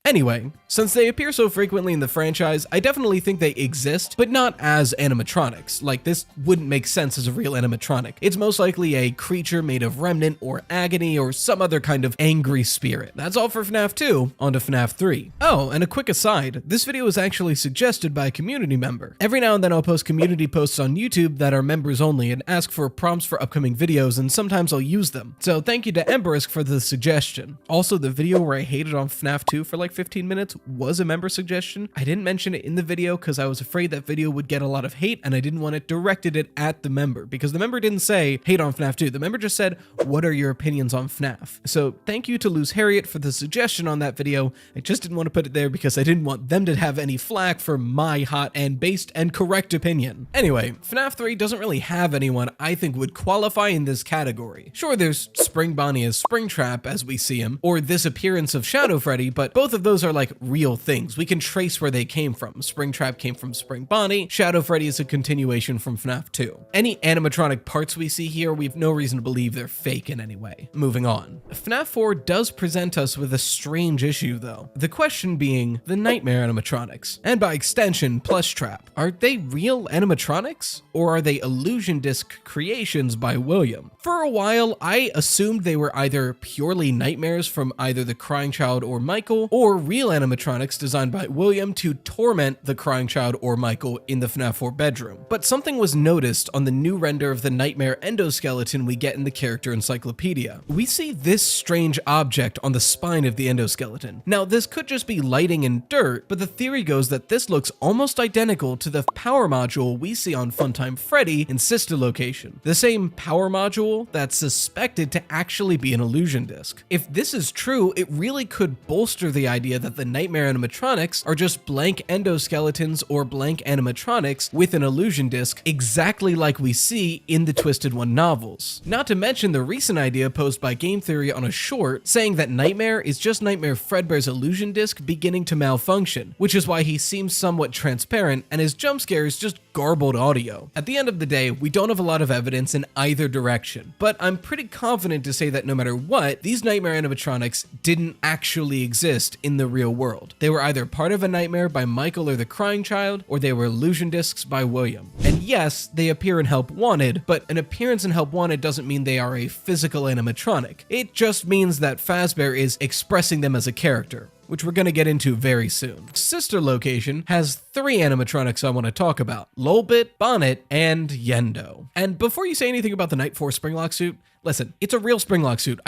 Anyway, since they appear so frequently in the franchise, I definitely think they exist, but not as animatronics. Like, this wouldn't make sense as a real animatronic. It's most likely a creature made of remnant or agony or some other kind of angry spirit. That's all for FNAF 2, on to FNAF 3. Oh, and a quick aside, this video was actually suggested by a community member. Every now and then I'll post community posts on YouTube that are members only and ask for prompts for upcoming videos, and sometimes I'll use them. So thank you to Emberisk for the suggestion. Also, the video where I hated on FNAF 2 for like 15 minutes was a member suggestion. I didn't mention it in the video because I was afraid that video would get a lot of hate and I didn't want it directed it at the member, because the member didn't say hate on FNAF 2. The member just said, what are your opinions on FNAF? So thank you to Lose Harriet for the suggestion on that video. I just didn't want to put it there because I didn't want them to have any flack for my hot and based and correct opinion. Anyway, FNAF 3 doesn't really have anyone I think would qualify in this category. Sure, there's Spring Bonnie as Springtrap as we see him, or this appearance of Shadow Freddy, but both of those are like real things. We can trace where they came from. Springtrap came from Spring Bonnie. Shadow Freddy is a continuation from FNAF 2. Any animatronic parts we see here, we have no reason to believe they're fake in any way. Moving on. FNAF 4 does present us with a strange issue though. The question being the nightmare animatronics, and by extension, Plush Trap. Are they real animatronics? Or are they illusion disc creations by William? For a while, I assumed they were either purely nightmares from either the Crying Child or Michael, or real animatronics designed by William to torment the Crying Child or Michael in the FNAF 4 bedroom. But something was noticed on the new render of the nightmare endoskeleton we get in the character encyclopedia. We see this strange object on the spine of the endoskeleton. Now, this could just be lighting and dirt, but the theory goes that this looks almost identical to the power module we see on Funtime Freddy in Sister Location. The same power module that's suspected to actually be an illusion disc. If this is true, it really could bolster the idea that the nightmare animatronics are just blank endoskeletons or blank animatronics with an illusion disc, exactly like we see in the Twisted One novels. Not to mention the recent idea posed by Game Theory on a short saying that Nightmare is just Nightmare Fredbear's illusion disc beginning to malfunction, which is why he seems somewhat transparent and his jump scare is just garbled audio. At the end of the day, we don't have a lot of evidence in either direction, but I'm pretty confident to say that no matter what, these nightmare animatronics didn't actually exist in the real world. They were either part of a nightmare by Michael or the Crying Child, or they were illusion discs by William. And yes, they appear in Help Wanted, but an appearance in Help Wanted doesn't mean they are a physical animatronic. It just means that Fazbear is expressing them as a character, which we're going to get into very soon. Sister Location has 3 animatronics I want to talk about: Lolbit, Bonnet, and Yendo. And before you say anything about the Night 4 Springlock suit, listen, it's a real Springlock suit.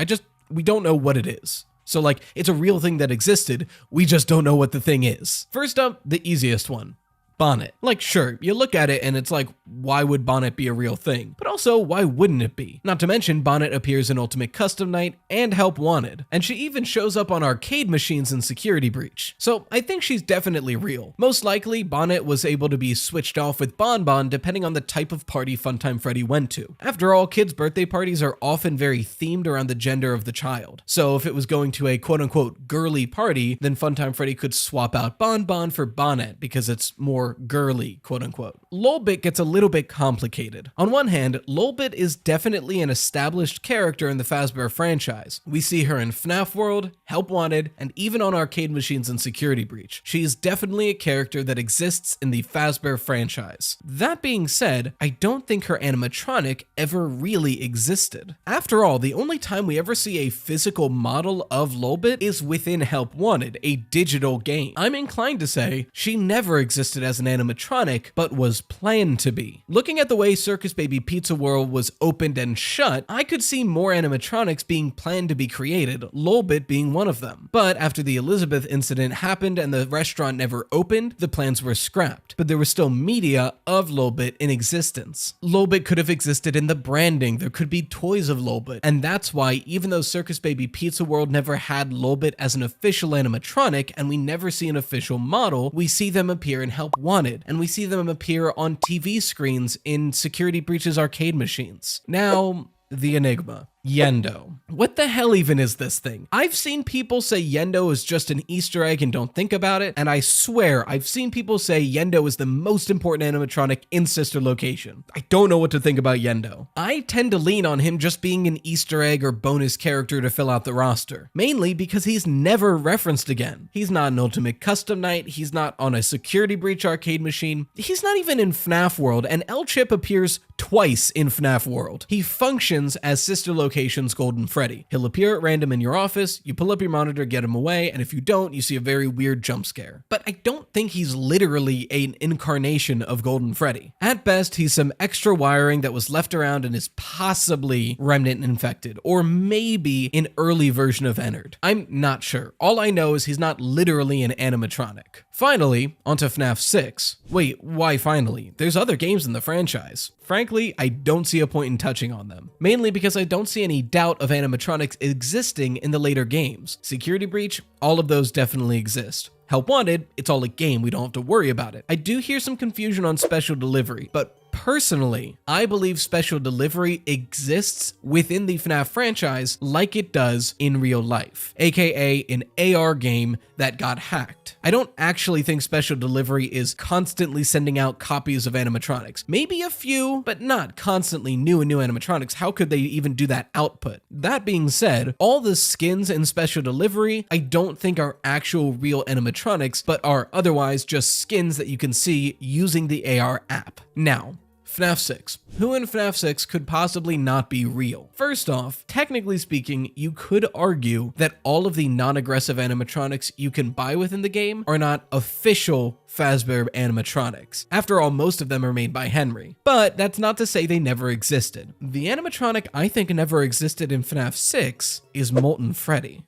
We don't know what it is. So like, it's a real thing that existed, we just don't know what the thing is. First up, the easiest one. Bonnet. Like, sure, you look at it and it's like, why would Bonnet be a real thing? But also, why wouldn't it be? Not to mention, Bonnet appears in Ultimate Custom Night and Help Wanted, and she even shows up on arcade machines in Security Breach. So I think she's definitely real. Most likely, Bonnet was able to be switched off with Bonbon depending on the type of party Funtime Freddy went to. After all, kids' birthday parties are often very themed around the gender of the child. So if it was going to a quote-unquote girly party, then Funtime Freddy could swap out Bonbon for Bonnet because it's more girly, quote unquote. Lolbit gets a little bit complicated. On one hand, Lolbit is definitely an established character in the Fazbear franchise. We see her in FNAF World, Help Wanted, and even on arcade machines in Security Breach. She is definitely a character that exists in the Fazbear franchise. That being said, I don't think her animatronic ever really existed. After all, the only time we ever see a physical model of Lolbit is within Help Wanted, a digital game. I'm inclined to say she never existed as an animatronic, but was planned to be. Looking at the way Circus Baby Pizza World was opened and shut, I could see more animatronics being planned to be created, Lolbit being one of them. But after the Elizabeth incident happened and the restaurant never opened, the plans were scrapped, but there was still media of Lolbit in existence. Lolbit could have existed in the branding, there could be toys of Lolbit, and that's why even though Circus Baby Pizza World never had Lolbit as an official animatronic and we never see an official model, we see them appear in Help Wanted, and we see them appear on TV screens in Security Breach's arcade machines. Now, the enigma. Yendo. What the hell even is this thing? I've seen people say Yendo is just an Easter egg and don't think about it, and I swear I've seen people say Yendo is the most important animatronic in Sister Location. I don't know what to think about Yendo. I tend to lean on him just being an Easter egg or bonus character to fill out the roster, mainly because he's never referenced again. He's not in Ultimate Custom Night, he's not on a Security Breach arcade machine, he's not even in FNAF World, and L-Chip appears twice in FNAF World. He functions as Sister Location's Golden Freddy. He'll appear at random in your office, you pull up your monitor, get him away, and if you don't, you see a very weird jump scare. But I don't think he's literally an incarnation of Golden Freddy. At best, he's some extra wiring that was left around and is possibly remnant infected, or maybe an early version of Ennard. I'm not sure. All I know is he's not literally an animatronic. Finally, onto FNAF 6. Wait, why finally? There's other games in the franchise. Frankly, I don't see a point in touching on them, mainly because I don't see any doubt of animatronics existing in the later games. Security Breach, all of those definitely exist. Help Wanted, it's all a game, we don't have to worry about it. I do hear some confusion on Special Delivery, but Personally, I believe special delivery exists within the FNAF franchise like it does in real life, aka an AR game that got hacked. I don't actually think special delivery is constantly sending out copies of animatronics. Maybe a few, but not constantly new and new animatronics. How could they even do that output? That being said, all the skins in special delivery I don't think are actual real animatronics, but are otherwise just skins that you can see using the AR app. Now, FNAF 6. Who in FNAF 6 could possibly not be real? First off, technically speaking, you could argue that all of the non-aggressive animatronics you can buy within the game are not official Fazbear animatronics. After all, most of them are made by Henry. But that's not to say they never existed. The animatronic I think never existed in FNAF 6 is Molten Freddy.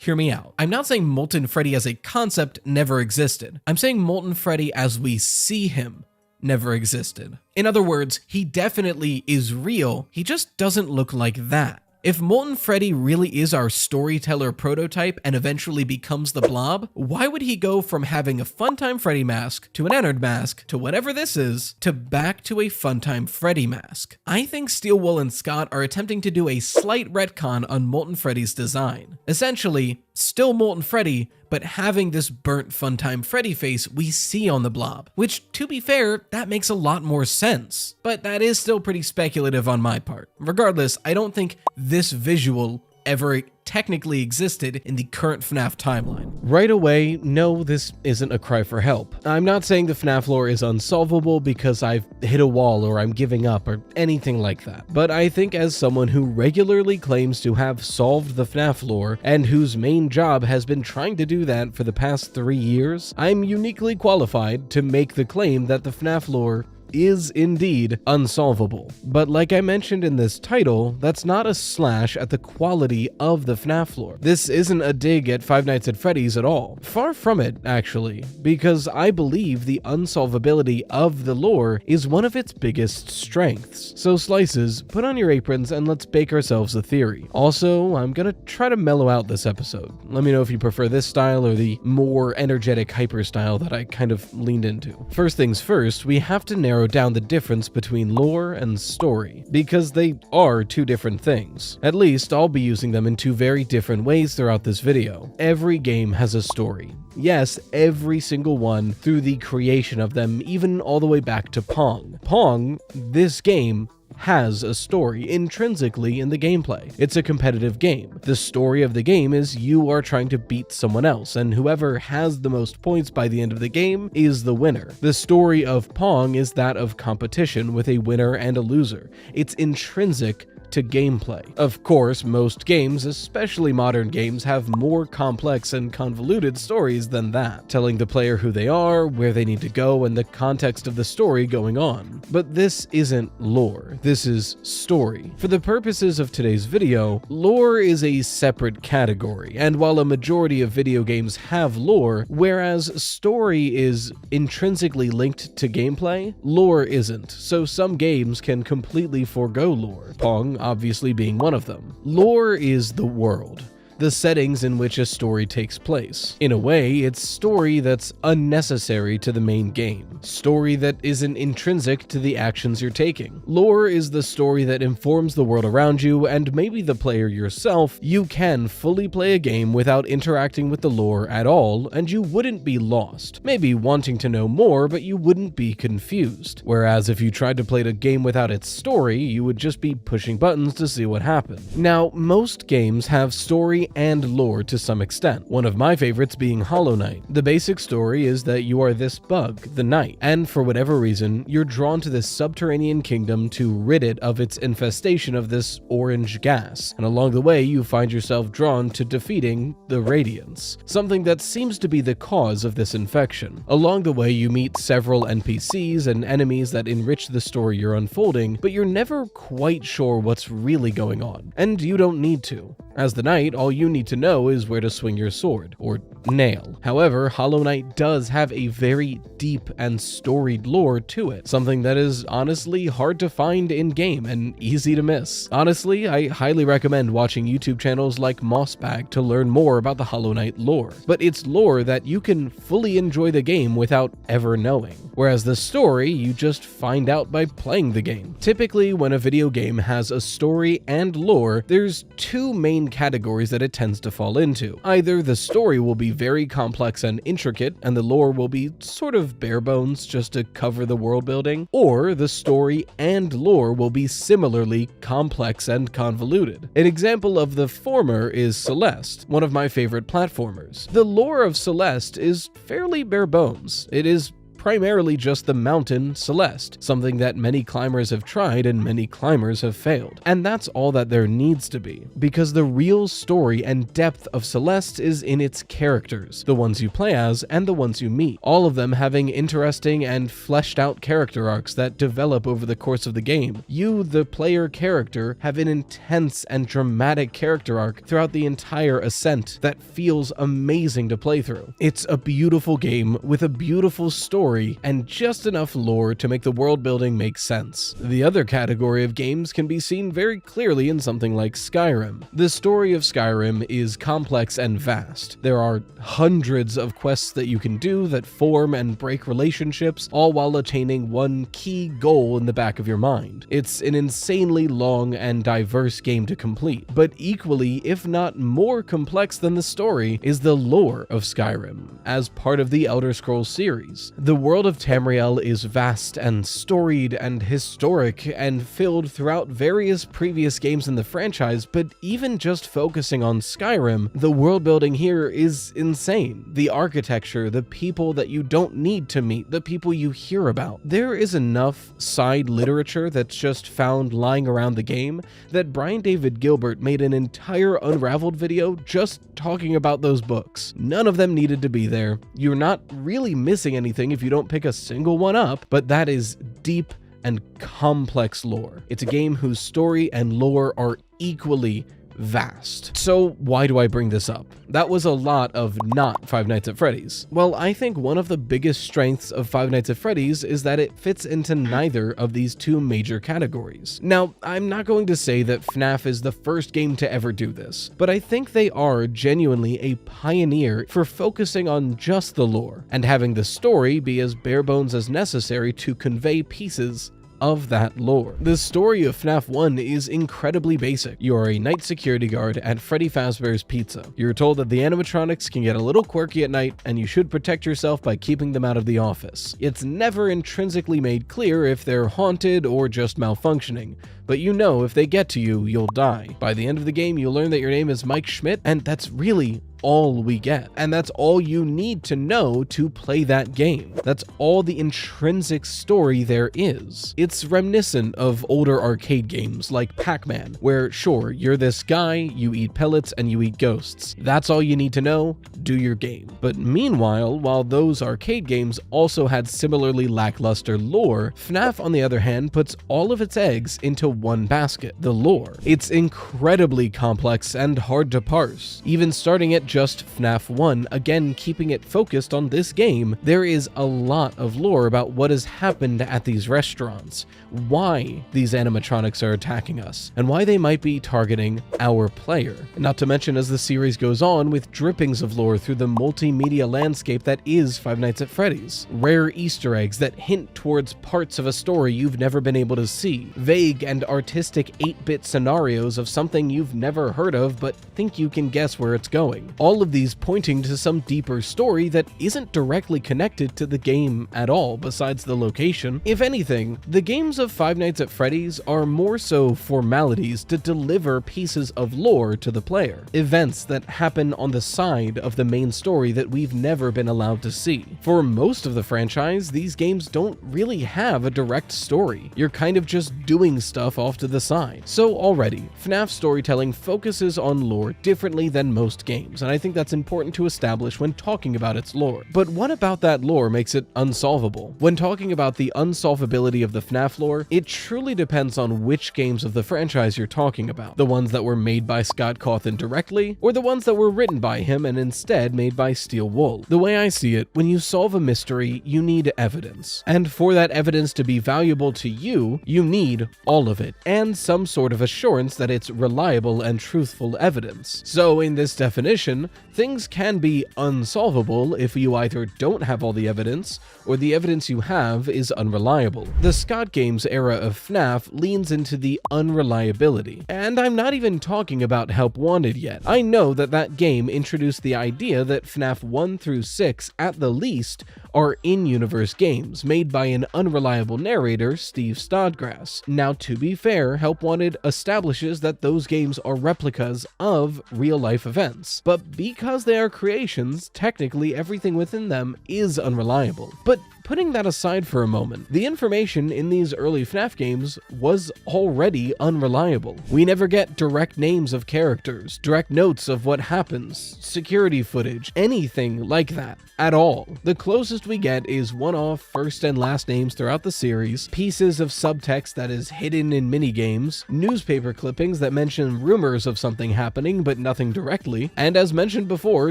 Hear me out. I'm not saying Molten Freddy as a concept never existed. I'm saying Molten Freddy as we see him never existed. In other words, he definitely is real, he just doesn't look like that. If Molten Freddy really is our storyteller prototype and eventually becomes the Blob, why would he go from having a Funtime Freddy mask to an Ennard mask to whatever this is to back to a Funtime Freddy mask? I think Steelwool and Scott are attempting to do a slight retcon on Molten Freddy's design. Essentially, still Molten Freddy, but having this burnt Funtime Freddy face we see on the Blob, which, to be fair, that makes a lot more sense. But that is still pretty speculative on my part. Regardless, I don't think this visual ever technically existed in the current FNAF timeline. Right away, no, this isn't a cry for help. I'm not saying the FNAF lore is unsolvable because I've hit a wall or I'm giving up or anything like that. But I think as someone who regularly claims to have solved the FNAF lore and whose main job has been trying to do that for the past 3 years, I'm uniquely qualified to make the claim that the FNAF lore is indeed unsolvable. But like I mentioned in this title, that's not a slash at the quality of the FNAF lore. This isn't a dig at Five Nights at Freddy's at all. Far from it, actually, because I believe the unsolvability of the lore is one of its biggest strengths. So Slices, put on your aprons and let's bake ourselves a theory. Also, I'm gonna try to mellow out this episode. Let me know if you prefer this style or the more energetic hyper style that I kind of leaned into. First things first, we have to narrow down the difference between lore and story, because they are two different things. At least I'll be using them in two very different ways throughout this video. Every game has a story. Yes, every single one, through the creation of them, even all the way back to Pong. Pong, this game, has a story intrinsically in the gameplay. It's a competitive game. The story of the game is you are trying to beat someone else, and whoever has the most points by the end of the game is the winner. The story of Pong is that of competition with a winner and a loser. It's intrinsic to gameplay. Of course, most games, especially modern games, have more complex and convoluted stories than that, telling the player who they are, where they need to go, and the context of the story going on. But this isn't lore, this is story. For the purposes of today's video, lore is a separate category, and while a majority of video games have lore, whereas story is intrinsically linked to gameplay, lore isn't, so some games can completely forego lore. Pong obviously being one of them. Lore is the world, the settings in which a story takes place. In a way, it's story that's unnecessary to the main game. Story that isn't intrinsic to the actions you're taking. Lore is the story that informs the world around you, and maybe the player yourself. You can fully play a game without interacting with the lore at all, and you wouldn't be lost. Maybe wanting to know more, but you wouldn't be confused. Whereas if you tried to play a game without its story, you would just be pushing buttons to see what happened. Now, most games have story and lore to some extent, one of my favorites being Hollow Knight. The basic story is that you are this bug, the Knight, and for whatever reason, you're drawn to this subterranean kingdom to rid it of its infestation of this orange gas, and along the way you find yourself drawn to defeating the Radiance, something that seems to be the cause of this infection. Along the way you meet several NPCs and enemies that enrich the story you're unfolding, but you're never quite sure what's really going on, and you don't need to. As the Knight, all all you need to know is where to swing your sword, or nail. However, Hollow Knight does have a very deep and storied lore to it, something that is honestly hard to find in-game and easy to miss. Honestly, I highly recommend watching YouTube channels like Mossbag to learn more about the Hollow Knight lore, but it's lore that you can fully enjoy the game without ever knowing, whereas the story you just find out by playing the game. Typically, when a video game has a story and lore, there's two main categories that it tends to fall into. Either the story will be very complex and intricate, and the lore will be sort of bare bones just to cover the world building, or the story and lore will be similarly complex and convoluted. An example of the former is Celeste, one of my favorite platformers. The lore of Celeste is fairly bare bones. It is primarily just the mountain Celeste, something that many climbers have tried and many climbers have failed. And that's all that there needs to be, because the real story and depth of Celeste is in its characters, the ones you play as and the ones you meet, all of them having interesting and fleshed out character arcs that develop over the course of the game. You, the player character, have an intense and dramatic character arc throughout the entire ascent that feels amazing to play through. It's a beautiful game with a beautiful story and just enough lore to make the world building make sense. The other category of games can be seen very clearly in something like Skyrim. The story of Skyrim is complex and vast. There are hundreds of quests that you can do that form and break relationships, all while attaining one key goal in the back of your mind. It's an insanely long and diverse game to complete, but equally, if not more complex than the story, is the lore of Skyrim, as part of the Elder Scrolls series. The world of Tamriel is vast and storied and historic and filled throughout various previous games in the franchise, but even just focusing on Skyrim, the world building here is insane. The architecture, the people that you don't need to meet, the people you hear about. There is enough side literature that's just found lying around the game that Brian David Gilbert made an entire Unraveled video just talking about those books. None of them needed to be there. You're not really missing anything if you don't pick a single one up, but that is deep and complex lore. It's a game whose story and lore are equally vast. So why do I bring this up? That was a lot of not Five Nights at Freddy's. Well, I think one of the biggest strengths of Five Nights at Freddy's is that it fits into neither of these two major categories. Now, I'm not going to say that FNAF is the first game to ever do this, but I think they are genuinely a pioneer for focusing on just the lore and having the story be as bare bones as necessary to convey pieces of that lore. The story of FNAF 1 is incredibly basic. You are a night security guard at Freddy Fazbear's Pizza. You're told that the animatronics can get a little quirky at night, and you should protect yourself by keeping them out of the office. It's never intrinsically made clear if they're haunted or just malfunctioning, but you know if they get to you, you'll die. By the end of the game, you'll learn that your name is Mike Schmidt, and that's really all we get. And that's all you need to know to play that game. That's all the intrinsic story there is. It's reminiscent of older arcade games like Pac-Man, where sure, you're this guy, you eat pellets, and you eat ghosts. That's all you need to know, do your game. But meanwhile, while those arcade games also had similarly lackluster lore, FNAF on the other hand puts all of its eggs into one basket, the lore. It's incredibly complex and hard to parse. Even starting at just FNAF 1, again keeping it focused on this game, there is a lot of lore about what has happened at these restaurants, why these animatronics are attacking us, and why they might be targeting our player. Not to mention, as the series goes on, with drippings of lore through the multimedia landscape that is Five Nights at Freddy's. Rare Easter eggs that hint towards parts of a story you've never been able to see. Vague and artistic 8-bit scenarios of something you've never heard of but think you can guess where it's going. All of these pointing to some deeper story that isn't directly connected to the game at all besides the location. If anything, the games of Five Nights at Freddy's are more so formalities to deliver pieces of lore to the player. Events that happen on the side of the main story that we've never been allowed to see. For most of the franchise, these games don't really have a direct story. You're kind of just doing stuff off to the side. So already, FNAF storytelling focuses on lore differently than most games, and I think that's important to establish when talking about its lore. But what about that lore makes it unsolvable? When talking about the unsolvability of the FNAF lore, it truly depends on which games of the franchise you're talking about. The ones that were made by Scott Cawthon directly, or the ones that were written by him and instead made by Steel Wool. The way I see it, when you solve a mystery, you need evidence. And for that evidence to be valuable to you, you need all of it, and some sort of assurance that it's reliable and truthful evidence. So in this definition, things can be unsolvable if you either don't have all the evidence, or the evidence you have is unreliable. The Scott Games era of FNAF leans into the unreliability. And I'm not even talking about Help Wanted yet. I know that that game introduced the idea that FNAF 1 through 6, at the least, are in-universe games, made by an unreliable narrator, Steve Snodgrass. Now, to be fair, Help Wanted establishes that those games are replicas of real-life events. But because they are creations, technically everything within them is unreliable. But putting that aside for a moment, the information in these early FNAF games was already unreliable. We never get direct names of characters, direct notes of what happens, security footage, anything like that at all. The closest we get is one-off first and last names throughout the series, pieces of subtext that is hidden in minigames, newspaper clippings that mention rumors of something happening but nothing directly, and as mentioned before,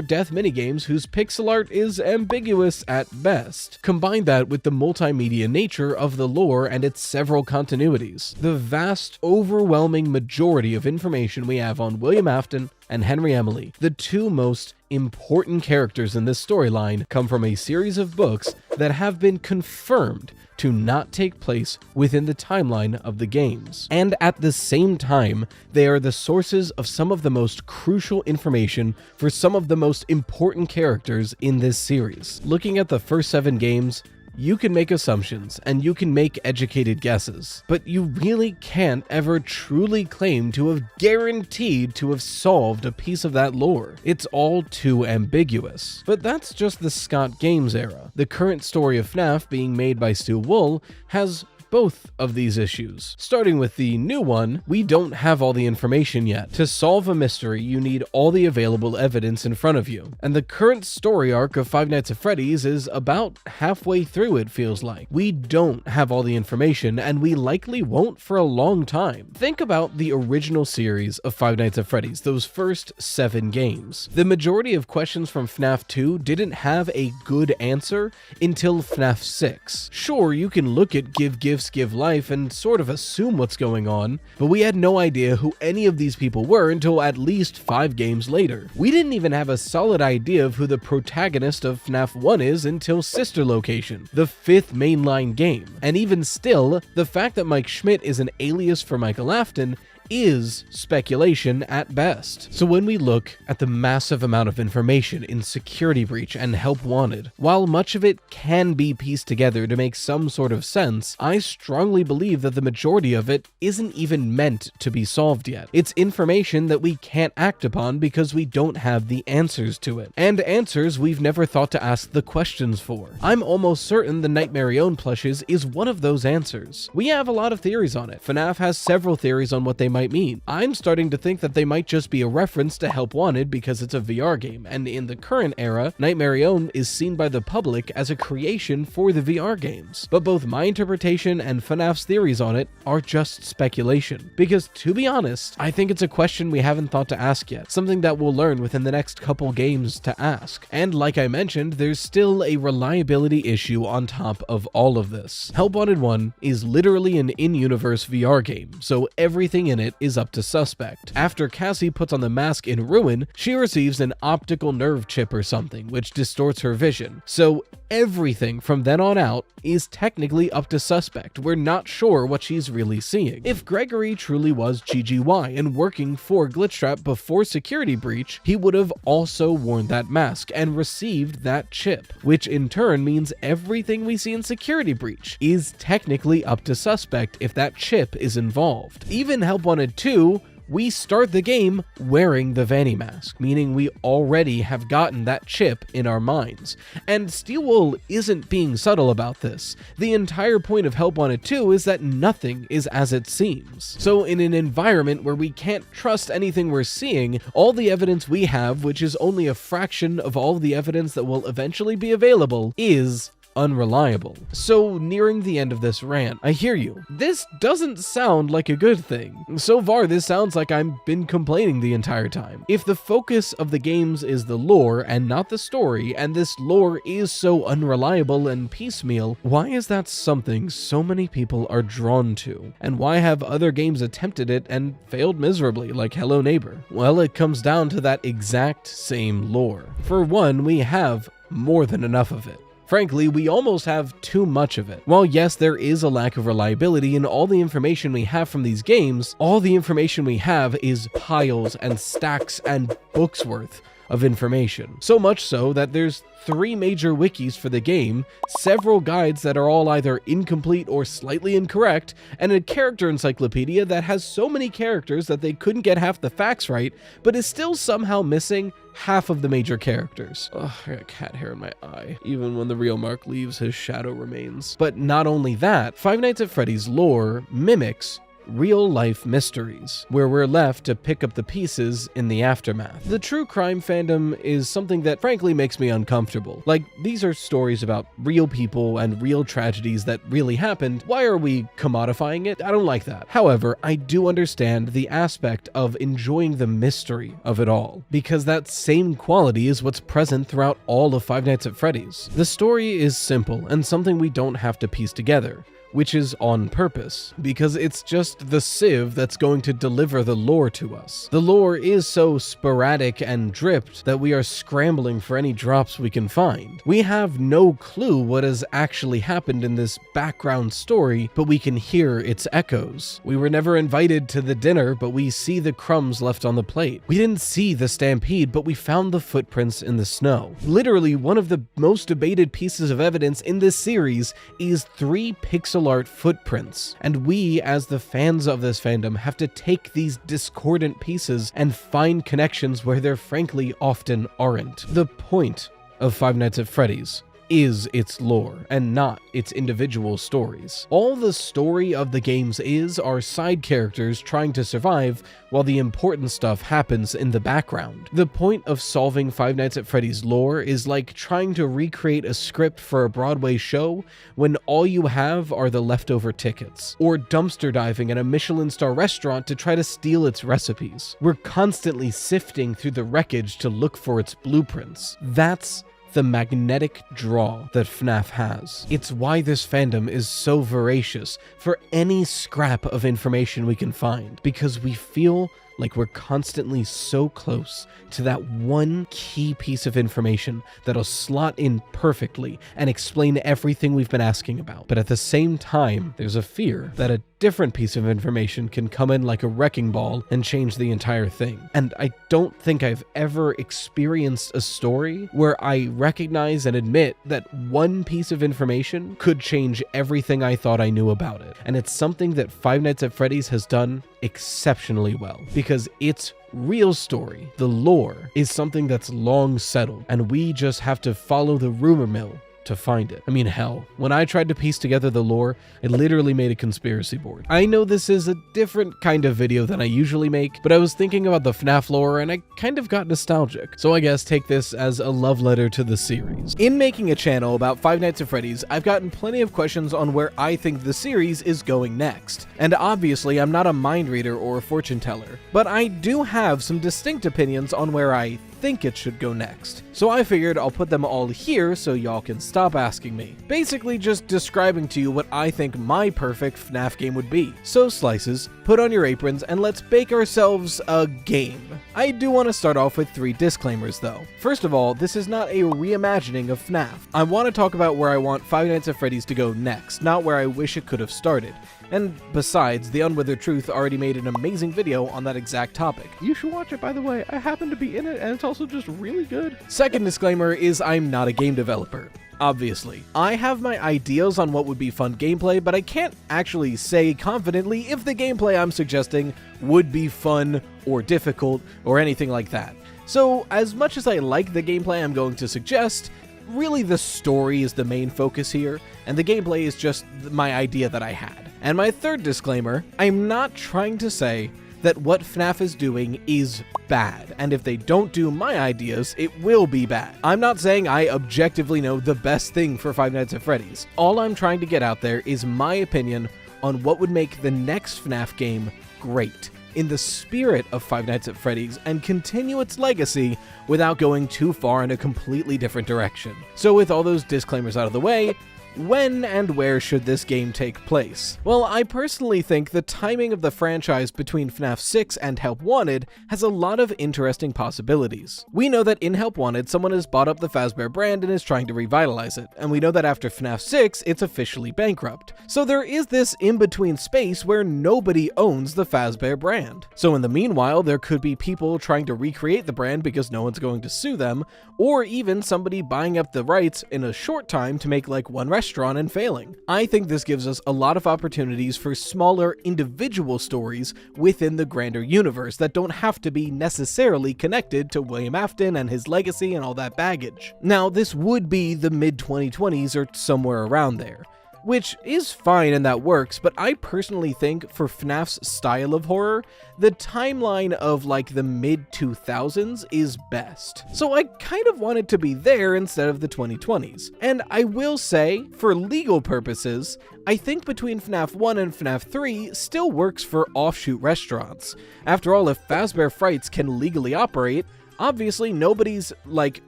death minigames whose pixel art is ambiguous at best. Combine that with the multimedia nature of the lore and its several continuities. The vast, overwhelming majority of information we have on William Afton and Henry Emily, the two most important characters in this storyline, come from a series of books that have been confirmed to not take place within the timeline of the games. And at the same time, they are the sources of some of the most crucial information for some of the most important characters in this series. Looking at the first 7 games, you can make assumptions and you can make educated guesses, but you really can't ever truly claim to have guaranteed to have solved a piece of that lore. It's all too ambiguous. But that's just the Scott Games era. The current story of FNAF being made by Steel Wool has both of these issues. Starting with the new one, we don't have all the information yet. To solve a mystery, you need all the available evidence in front of you. And the current story arc of Five Nights at Freddy's is about halfway through, it feels like. We don't have all the information, and we likely won't for a long time. Think about the original series of Five Nights at Freddy's, those first 7 games. The majority of questions from FNAF 2 didn't have a good answer until FNAF 6. Sure, you can look at Give Life and sort of assume what's going on, but we had no idea who any of these people were until at least 5 games later. We didn't even have a solid idea of who the protagonist of FNAF 1 is until Sister Location, the 5th mainline game. And even still, the fact that Mike Schmidt is an alias for Michael Afton is speculation at best. So when we look at the massive amount of information in Security Breach and Help Wanted, while much of it can be pieced together to make some sort of sense, I strongly believe that the majority of it isn't even meant to be solved yet. It's information that we can't act upon because we don't have the answers to it, and answers we've never thought to ask the questions for. I'm almost certain the Nightmarion plushes is one of those answers. We have a lot of theories on it. FNAF has several theories on what they might mean. I'm starting to think that they might just be a reference to Help Wanted because it's a VR game, and in the current era, Nightmarion is seen by the public as a creation for the VR games. But both my interpretation and FNAF's theories on it are just speculation. Because to be honest, I think it's a question we haven't thought to ask yet, something that we'll learn within the next couple games to ask. And like I mentioned, there's still a reliability issue on top of all of this. Help Wanted 1 is literally an in-universe VR game, so everything in it is up to suspect. After Cassie puts on the mask in Ruin, she receives an optical nerve chip or something, which distorts her vision. So everything from then on out is technically up to suspect. We're not sure what she's really seeing. If Gregory truly was GGY and working for Glitchtrap before Security Breach, he would have also worn that mask and received that chip, which in turn means everything we see in Security Breach is technically up to suspect if that chip is involved. Even Help Wanted 2 We start the game wearing the Vanny mask, meaning we already have gotten that chip in our minds. And Steelwool isn't being subtle about this. The entire point of Help Wanted 2 is that nothing is as it seems. So in an environment where we can't trust anything we're seeing, all the evidence we have, which is only a fraction of all the evidence that will eventually be available, is unreliable. So nearing the end of this rant, I hear you. This doesn't sound like a good thing. So far, this sounds like I've been complaining the entire time. If the focus of the games is the lore and not the story, and this lore is so unreliable and piecemeal, why is that something so many people are drawn to? And why have other games attempted it and failed miserably, like Hello Neighbor? Well, it comes down to that exact same lore. For one, we have more than enough of it. Frankly, we almost have too much of it. While yes, there is a lack of reliability in all the information we have from these games, all the information we have is piles and stacks and books worth of information. So much so that there's 3 major wikis for the game, several guides that are all either incomplete or slightly incorrect, and a character encyclopedia that has so many characters that they couldn't get half the facts right, but is still somehow missing half of the major characters. Ugh, I got cat hair in my eye. Even when the real Mark leaves, his shadow remains. But not only that, Five Nights at Freddy's lore mimics real-life mysteries, where we're left to pick up the pieces in the aftermath. The true crime fandom is something that frankly makes me uncomfortable. Like, these are stories about real people and real tragedies that really happened. Why are we commodifying it? I don't like that. However, I do understand the aspect of enjoying the mystery of it all, because that same quality is what's present throughout all of Five Nights at Freddy's. The story is simple and something we don't have to piece together, which is on purpose, because it's just the sieve that's going to deliver the lore to us. The lore is so sporadic and dripped that we are scrambling for any drops we can find. We have no clue what has actually happened in this background story, but we can hear its echoes. We were never invited to the dinner, but we see the crumbs left on the plate. We didn't see the stampede, but we found the footprints in the snow. Literally, one of the most debated pieces of evidence in this series is 3 pixel art footprints, and we as the fans of this fandom have to take these discordant pieces and find connections where there frankly often aren't. The point of Five Nights at Freddy's is its lore and not its individual stories. All the story of the games are side characters trying to survive while the important stuff happens in the background. The point of solving Five Nights at Freddy's lore is like trying to recreate a script for a Broadway show when all you have are the leftover tickets, or dumpster diving at a Michelin star restaurant to try to steal its recipes. We're constantly sifting through the wreckage to look for its blueprints. That's the magnetic draw that FNAF has. It's why this fandom is so voracious for any scrap of information we can find, because we feel like we're constantly so close to that one key piece of information that'll slot in perfectly and explain everything we've been asking about. But at the same time, there's a fear that a different piece of information can come in like a wrecking ball and change the entire thing. And I don't think I've ever experienced a story where I recognize and admit that one piece of information could change everything I thought I knew about it. And it's something that Five Nights at Freddy's has done exceptionally well, because its real story, the lore, is something that's long settled, and we just have to follow the rumor mill to find it. I mean, hell, when I tried to piece together the lore, I literally made a conspiracy board. I know this is a different kind of video than I usually make, but I was thinking about the FNAF lore and I kind of got nostalgic. So I guess take this as a love letter to the series. In making a channel about Five Nights at Freddy's, I've gotten plenty of questions on where I think the series is going next. And obviously, I'm not a mind reader or a fortune teller, but I do have some distinct opinions on where I think it should go next. So I figured I'll put them all here so y'all can stop asking me. Basically just describing to you what I think my perfect FNAF game would be. So Slices, put on your aprons and let's bake ourselves a game. I do want to start off with 3 disclaimers though. First of all, this is not a reimagining of FNAF. I want to talk about where I want Five Nights at Freddy's to go next, not where I wish it could have started. And besides, The Unwithered Truth already made an amazing video on that exact topic. You should watch it, by the way. I happen to be in it, and it's also just really good. Second disclaimer is I'm not a game developer. Obviously. I have my ideas on what would be fun gameplay, but I can't actually say confidently if the gameplay I'm suggesting would be fun or difficult or anything like that. So, as much as I like the gameplay I'm going to suggest, really the story is the main focus here, and the gameplay is just my idea that I had. And my third disclaimer, I'm not trying to say that what FNAF is doing is bad, and if they don't do my ideas, it will be bad. I'm not saying I objectively know the best thing for Five Nights at Freddy's. All I'm trying to get out there is my opinion on what would make the next FNAF game great, in the spirit of Five Nights at Freddy's, and continue its legacy without going too far in a completely different direction. So with all those disclaimers out of the way, when and where should this game take place? Well, I personally think the timing of the franchise between FNAF 6 and Help Wanted has a lot of interesting possibilities. We know that in Help Wanted, someone has bought up the Fazbear brand and is trying to revitalize it, and we know that after FNAF 6, it's officially bankrupt. So there is this in-between space where nobody owns the Fazbear brand. So in the meanwhile, there could be people trying to recreate the brand because no one's going to sue them, or even somebody buying up the rights in a short time to make like one restaurant and failing. I think this gives us a lot of opportunities for smaller individual stories within the grander universe that don't have to be necessarily connected to William Afton and his legacy and all that baggage. Now, this would be the mid-2020s or somewhere around there, which is fine and that works, but I personally think for FNAF's style of horror, the timeline of like the mid-2000s is best. So I kind of want it to be there instead of the 2020s. And I will say, for legal purposes, I think between FNAF 1 and FNAF 3 still works for offshoot restaurants. After all, if Fazbear Frights can legally operate, obviously nobody's like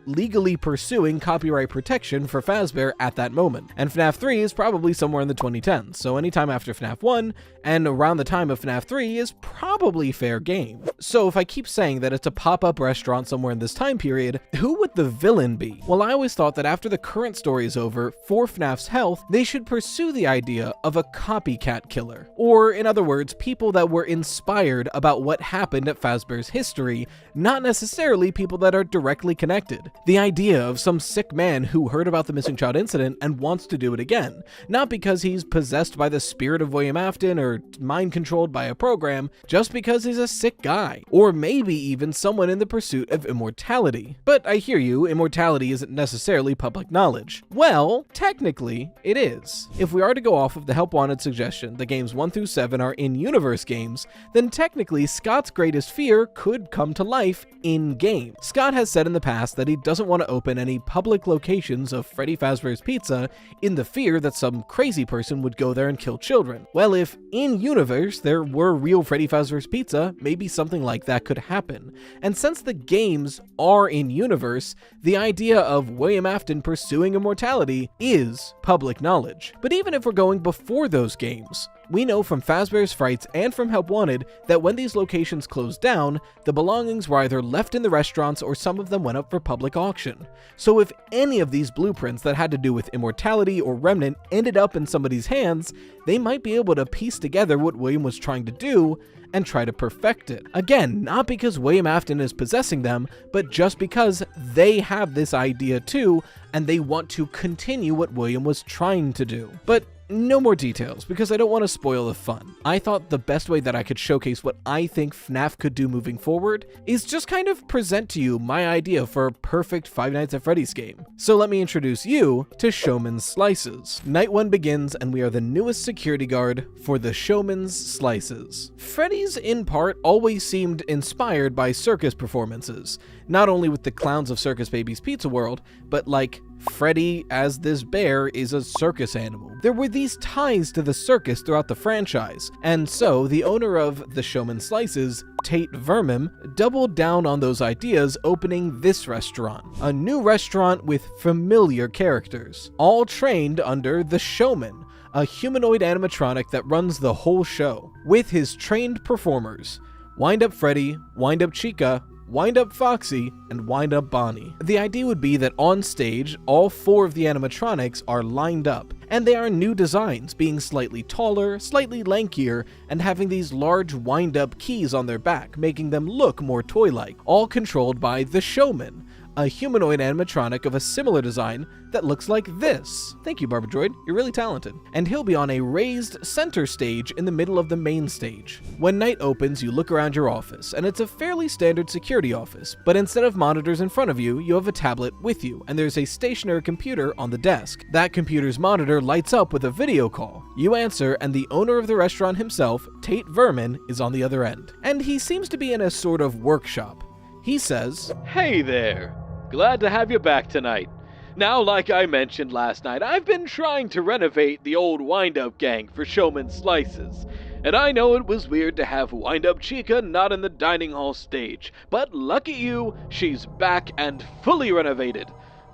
legally pursuing copyright protection for Fazbear at that moment. And FNAF 3 is probably somewhere in the 2010s, so anytime after FNAF 1 and around the time of FNAF 3 is probably fair game. So if I keep saying that it's a pop-up restaurant somewhere in this time period, who would the villain be? Well, I always thought that after the current story is over, for FNAF's health, they should pursue the idea of a copycat killer. Or in other words, people that were inspired about what happened at Fazbear's history, not necessarily people that are directly connected. The idea of some sick man who heard about the missing child incident and wants to do it again, not because he's possessed by the spirit of William Afton or mind controlled by a program, just because he's a sick guy, or maybe even someone in the pursuit of immortality. But I hear you, immortality isn't necessarily public knowledge. Well, technically, it is. If we are to go off of the Help Wanted suggestion, the games 1 through 7 are in-universe games, then technically Scott's greatest fear could come to life in-game. Scott has said in the past that he doesn't want to open any public locations of Freddy Fazbear's Pizza in the fear that some crazy person would go there and kill children. Well, if in-universe there were real Freddy Fazbear's Pizza, maybe something like that could happen. And since the games are in-universe, the idea of William Afton pursuing immortality is public knowledge. But even if we're going before those games, we know from Fazbear's Frights and from Help Wanted that when these locations closed down, the belongings were either left in the restaurants or some of them went up for public auction. So if any of these blueprints that had to do with immortality or Remnant ended up in somebody's hands, they might be able to piece together what William was trying to do and try to perfect it. Again, not because William Afton is possessing them, but just because they have this idea too, and they want to continue what William was trying to do. But no more details, because I don't want to spoil the fun. I thought the best way that I could showcase what I think FNAF could do moving forward is just kind of present to you my idea for a perfect Five Nights at Freddy's game. So let me introduce you to Showman's Slices. Night 1 begins, and we are the newest security guard for the Showman's Slices. Freddy's, in part, always seemed inspired by circus performances, not only with the clowns of Circus Baby's Pizza World, but like Freddy as this bear is a circus animal. There were these ties to the circus throughout the franchise, and so the owner of the Showman's Slices, Tate Vermim, doubled down on those ideas, opening this restaurant. A new restaurant with familiar characters, all trained under the Showman, a humanoid animatronic that runs the whole show, with his trained performers, Wind Up Freddy, Wind Up Chica, Wind Up Foxy, and Wind Up Bonnie. The idea would be that on stage, all 4 of the animatronics are lined up, and they are new designs, being slightly taller, slightly lankier, and having these large wind-up keys on their back, making them look more toy-like, all controlled by the Showman, a humanoid animatronic of a similar design that looks like this. Thank you, Barbadroid, you're really talented. And he'll be on a raised center stage in the middle of the main stage. When night opens, you look around your office, and it's a fairly standard security office, but instead of monitors in front of you, you have a tablet with you, and there's a stationary computer on the desk. That computer's monitor lights up with a video call. You answer, and the owner of the restaurant himself, Tate Vermin, is on the other end. And he seems to be in a sort of workshop. He says, "Hey there! Glad to have you back tonight. Now, like I mentioned last night, I've been trying to renovate the old Wind-Up gang for Showman Slices. And I know it was weird to have Wind-Up Chica not in the dining hall stage, but lucky you, she's back and fully renovated.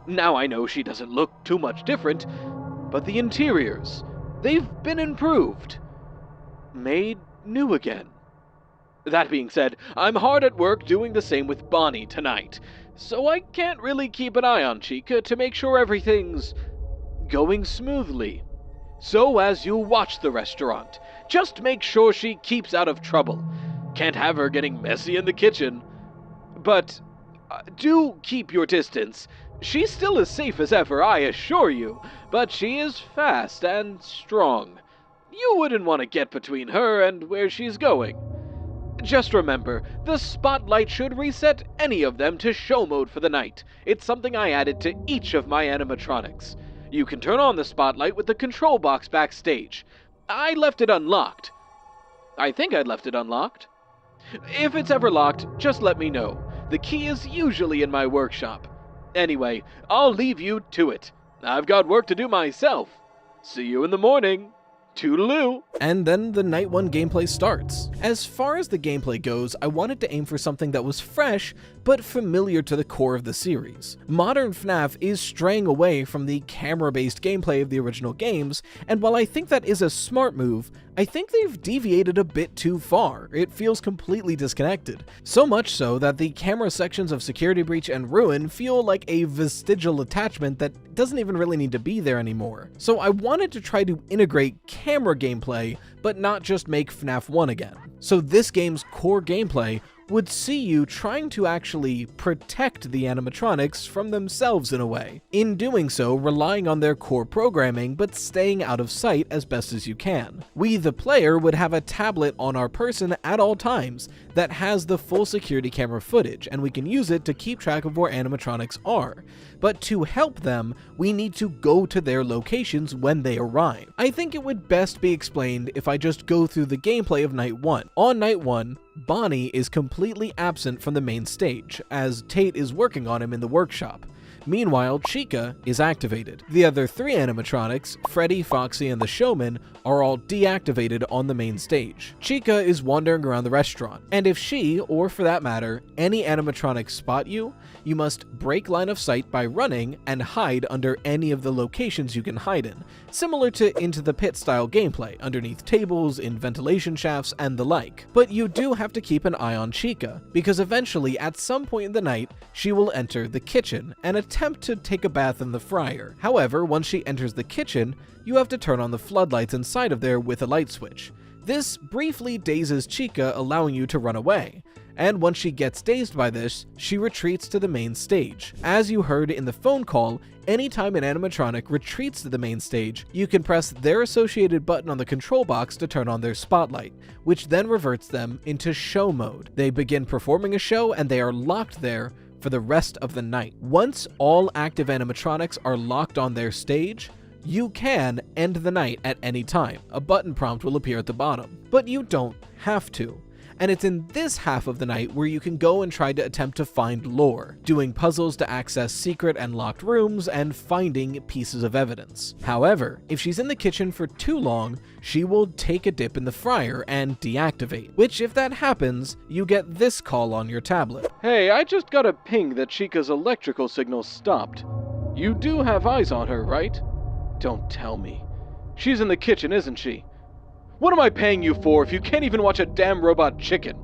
Now I know she doesn't look too much different, but the interiors, they've been improved. Made new again. That being said, I'm hard at work doing the same with Bonnie tonight, so I can't really keep an eye on Chica to make sure everything's going smoothly. So as you watch the restaurant, just make sure she keeps out of trouble. Can't have her getting messy in the kitchen. But do keep your distance. She's still as safe as ever, I assure you, but she is fast and strong. You wouldn't want to get between her and where she's going. Just remember, the spotlight should reset any of them to show mode for the night. It's something I added to each of my animatronics. You can turn on the spotlight with the control box backstage. I left it unlocked. I think I'd left it unlocked. If it's ever locked, just let me know. The key is usually in my workshop. Anyway, I'll leave you to it. I've got work to do myself. See you in the morning. Toodaloo! And then the Night 1 gameplay starts. As far as the gameplay goes, I wanted to aim for something that was fresh, but familiar to the core of the series. Modern FNAF is straying away from the camera-based gameplay of the original games, and while I think that is a smart move, I think they've deviated a bit too far. It feels completely disconnected. So much so that the camera sections of Security Breach and Ruin feel like a vestigial attachment that doesn't even really need to be there anymore. So I wanted to try to integrate camera gameplay, but not just make FNAF 1 again. So this game's core gameplay would see you trying to actually protect the animatronics from themselves in a way. In doing so, relying on their core programming, but staying out of sight as best as you can. We, the player, would have a tablet on our person at all times that has the full security camera footage, and we can use it to keep track of where animatronics are. But to help them, we need to go to their locations when they arrive. I think it would best be explained if I just go through the gameplay of Night 1. On Night 1, Bonnie is completely absent from the main stage, as Tate is working on him in the workshop. Meanwhile, Chica is activated. The other 3 animatronics, Freddy, Foxy, and the Showman, are all deactivated on the main stage. Chica is wandering around the restaurant, and if she, or for that matter, any animatronics spot you, you must break line of sight by running and hide under any of the locations you can hide in, similar to Into the Pit style gameplay, underneath tables, in ventilation shafts, and the like. But you do have to keep an eye on Chica, because eventually, at some point in the night, she will enter the kitchen and attempt to take a bath in the fryer. However, once she enters the kitchen, you have to turn on the floodlights inside of there with a light switch. This briefly dazes Chica, allowing you to run away. And once she gets dazed by this, she retreats to the main stage. As you heard in the phone call, anytime an animatronic retreats to the main stage, you can press their associated button on the control box to turn on their spotlight, which then reverts them into show mode. They begin performing a show and they are locked there for the rest of the night. Once all active animatronics are locked on their stage, you can end the night at any time. A button prompt will appear at the bottom, but you don't have to. And it's in this half of the night where you can go and try to attempt to find lore, doing puzzles to access secret and locked rooms and finding pieces of evidence. However, if she's in the kitchen for too long, she will take a dip in the fryer and deactivate, which if that happens, you get this call on your tablet. Hey, I just got a ping that Chica's electrical signal stopped. You do have eyes on her, right? Don't tell me. She's in the kitchen, isn't she? What am I paying you for if you can't even watch a damn robot chicken?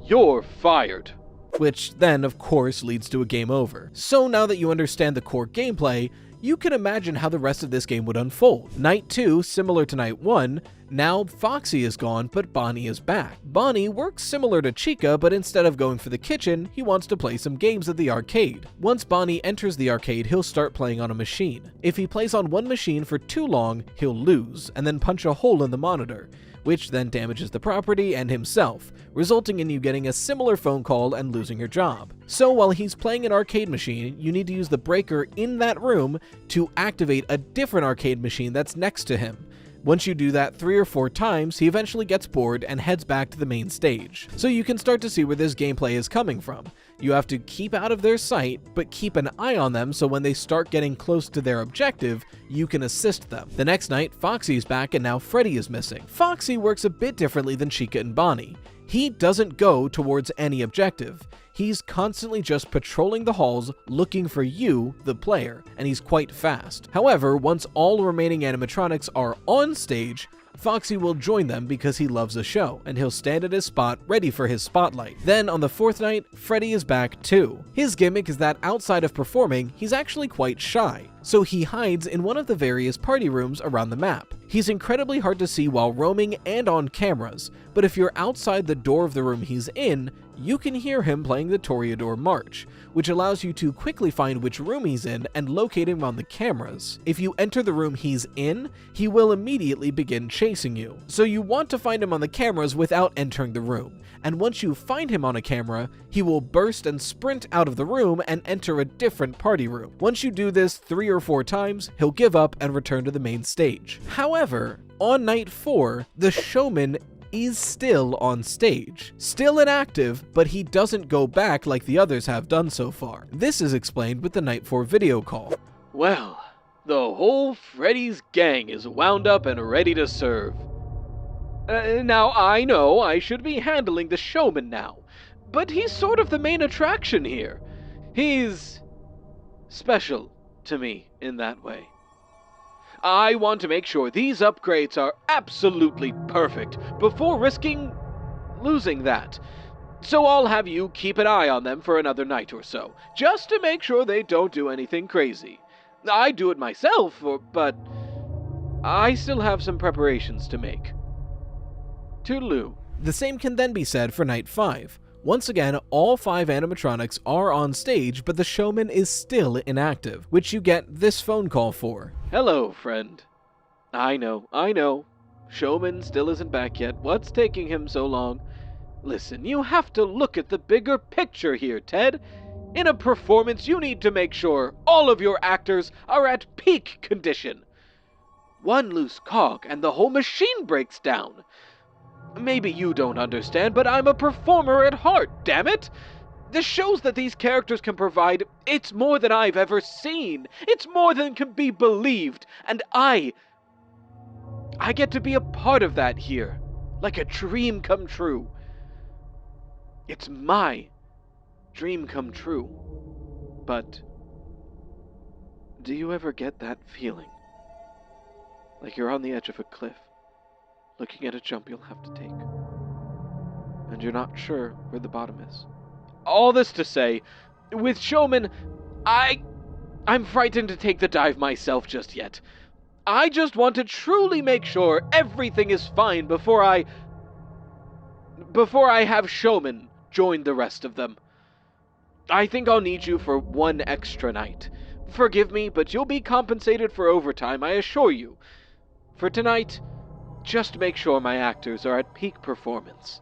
You're fired. which then of course leads to a game over. So now that you understand the core gameplay, you can imagine how the rest of this game would unfold. Night 2, similar to Night 1, now Foxy is gone, but Bonnie is back. Bonnie works similar to Chica, but instead of going for the kitchen, he wants to play some games at the arcade. Once Bonnie enters the arcade, he'll start playing on a machine. If he plays on one machine for too long, he'll lose, and then punch a hole in the monitor, which then damages the property and himself, resulting in you getting a similar phone call and losing your job. So while he's playing an arcade machine, you need to use the breaker in that room to activate a different arcade machine that's next to him. Once you do that 3 or 4 times, he eventually gets bored and heads back to the main stage. So you can start to see where this gameplay is coming from. You have to keep out of their sight, but keep an eye on them so when they start getting close to their objective, you can assist them. The next night, Foxy's back and now Freddy is missing. Foxy works a bit differently than Chica and Bonnie. He doesn't go towards any objective. He's constantly just patrolling the halls looking for you, the player, and he's quite fast. However, once all remaining animatronics are on stage, Foxy will join them because he loves the show, and he'll stand at his spot ready for his spotlight. Then on the 4th night, Freddy is back too. His gimmick is that outside of performing, he's actually quite shy, so he hides in one of the various party rooms around the map. He's incredibly hard to see while roaming and on cameras, but if you're outside the door of the room he's in, you can hear him playing the Toreador March, which allows you to quickly find which room he's in and locate him on the cameras. If you enter the room he's in, he will immediately begin chasing you. So you want to find him on the cameras without entering the room. And once you find him on a camera, he will burst and sprint out of the room and enter a different party room. Once you do this 3 or 4 times, he'll give up and return to the main stage. However, on night 4, the showman is still on stage. Still inactive, but he doesn't go back like the others have done so far. This is explained with the night 4 video call. Well, the whole Freddy's gang is wound up and ready to serve. Now, I know I should be handling the showman now, but he's sort of the main attraction here. He's special to me in that way. I want to make sure these upgrades are absolutely perfect before risking losing that. So I'll have you keep an eye on them for another night or so, just to make sure they don't do anything crazy. I do it myself, but I still have some preparations to make. Toodaloo. The same can then be said for night 5. Once again, all 5 animatronics are on stage, but the showman is still inactive, which you get this phone call for. Hello, friend. I know. Showman still isn't back yet. What's taking him so long? Listen, you have to look at the bigger picture here, Ted. In a performance, you need to make sure all of your actors are at peak condition. One loose cog and the whole machine breaks down. Maybe you don't understand, but I'm a performer at heart, damn it! The shows that these characters can provide, it's more than I've ever seen. It's more than can be believed, and I get to be a part of that here, like a dream come true. It's my dream come true. But do you ever get that feeling? Like you're on the edge of a cliff, looking at a jump you'll have to take, and you're not sure where the bottom is. All this to say, with Showman, I'm frightened to take the dive myself just yet. I just want to truly make sure everything is fine before I have Showman join the rest of them. I think I'll need you for one extra night. Forgive me, but you'll be compensated for overtime, I assure you. For tonight, just make sure my actors are at peak performance.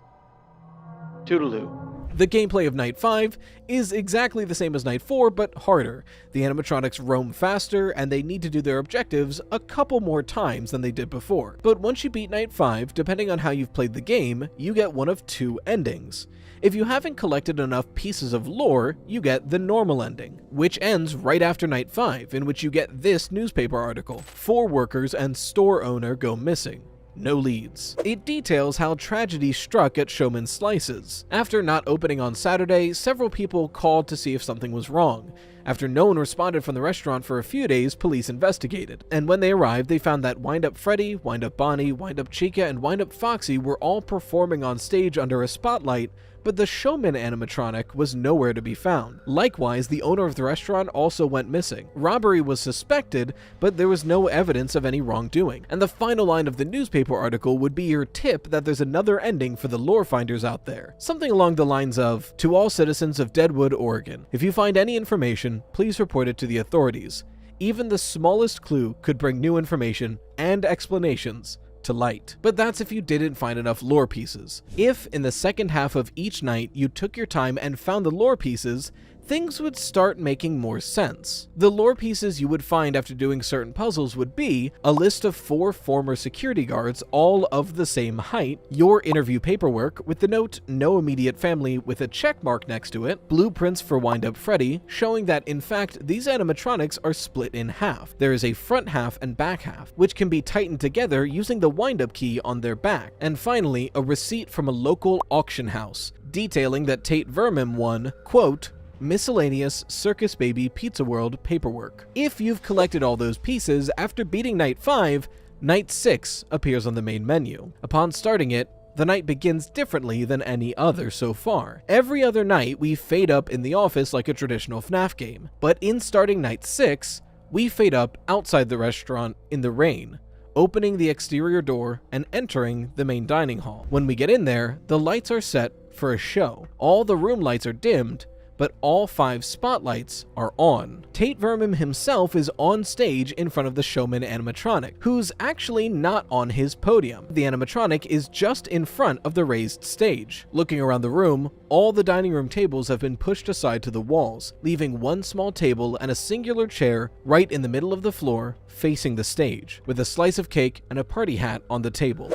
Toodaloo. The gameplay of Night 5 is exactly the same as Night 4, but harder. The animatronics roam faster, and they need to do their objectives a couple more times than they did before. But once you beat Night 5, depending on how you've played the game, you get one of 2 endings. If you haven't collected enough pieces of lore, you get the normal ending, which ends right after Night 5, in which you get this newspaper article: 4 workers and store owner go missing. No leads. It details how tragedy struck at Showman's Slices. After not opening on Saturday, several people called to see if something was wrong. After no one responded from the restaurant for a few days, police investigated. And when they arrived, they found that Wind-Up Freddy, Wind-Up Bonnie, Wind-Up Chica, and Wind-Up Foxy were all performing on stage under a spotlight, but the showman animatronic was nowhere to be found. Likewise, the owner of the restaurant also went missing. Robbery was suspected, but there was no evidence of any wrongdoing. And the final line of the newspaper article would be your tip that there's another ending for the lore finders out there. Something along the lines of, "To all citizens of Deadwood, Oregon, if you find any information, please report it to the authorities. Even the smallest clue could bring new information and explanations to light." But that's if you didn't find enough lore pieces. If, in the second half of each night, you took your time and found the lore pieces, things would start making more sense. The lore pieces you would find after doing certain puzzles would be a list of 4 former security guards, all of the same height, your interview paperwork with the note "No immediate family" with a check mark next to it, blueprints for Wind-Up Freddy, showing that in fact these animatronics are split in half. There is a front half and back half, which can be tightened together using the wind-up key on their back. And finally, a receipt from a local auction house, detailing that Tate Vermin won, quote, "Miscellaneous Circus Baby Pizza World paperwork." If you've collected all those pieces, after beating Night 5, Night 6 appears on the main menu. Upon starting it, the night begins differently than any other so far. Every other night, we fade up in the office like a traditional FNAF game, but in starting Night 6, we fade up outside the restaurant in the rain, opening the exterior door and entering the main dining hall. When we get in there, the lights are set for a show. All the room lights are dimmed, but all 5 spotlights are on. Tate Vermin himself is on stage in front of the showman animatronic, who's actually not on his podium. The animatronic is just in front of the raised stage. Looking around the room, all the dining room tables have been pushed aside to the walls, leaving one small table and a singular chair right in the middle of the floor, facing the stage, with a slice of cake and a party hat on the table.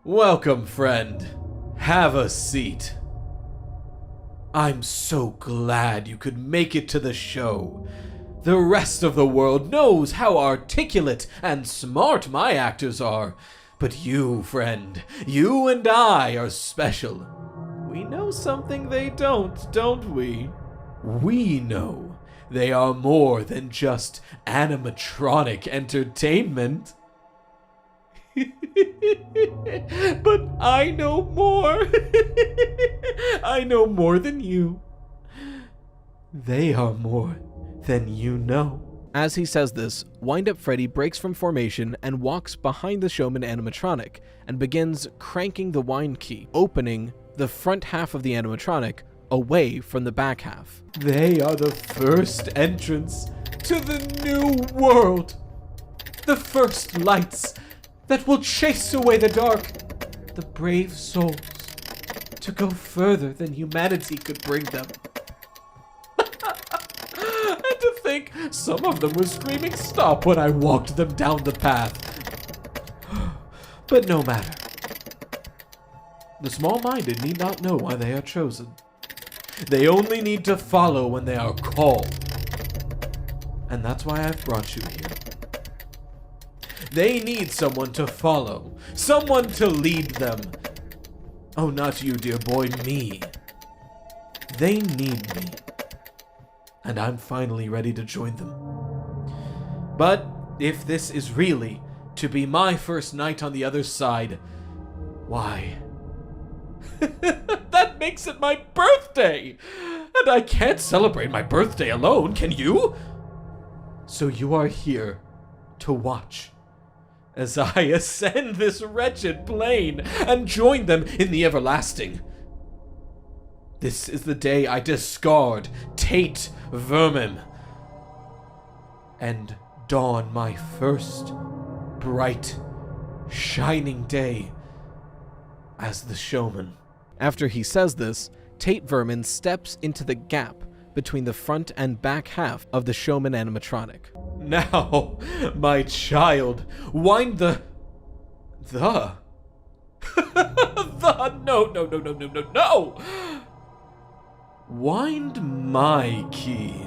"Welcome, friend. Have a seat. I'm so glad you could make it to the show. The rest of the world knows how articulate and smart my actors are, but you, friend, you and I are special. We know something they don't we? We know they are more than just animatronic entertainment." "But I know more. I know more than you. They are more than you know." As he says this, Wind-Up Freddy breaks from formation and walks behind the showman animatronic and begins cranking the wind key, opening the front half of the animatronic away from the back half. "They are the first entrance to the new world. The first lights that will chase away the dark. The brave souls to go further than humanity could bring them." And to think some of them were screaming stop when I walked them down the path. But no matter. The small-minded need not know why they are chosen. They only need to follow when they are called. And that's why I've brought you here. They need someone to follow, someone to lead them. Oh, not you, dear boy, me. They need me. And I'm finally ready to join them. But if this is really to be my first night on the other side, why? That makes it my birthday! And I can't celebrate my birthday alone, can you? So you are here to watch as I ascend this wretched plane and join them in the everlasting. This is the day I discard Tate Vermin and dawn my first bright, shining day as the showman. After he says this, Tate Vermin steps into the gap between the front and back half of the showman animatronic. Now, my child, wind the... No! Wind my key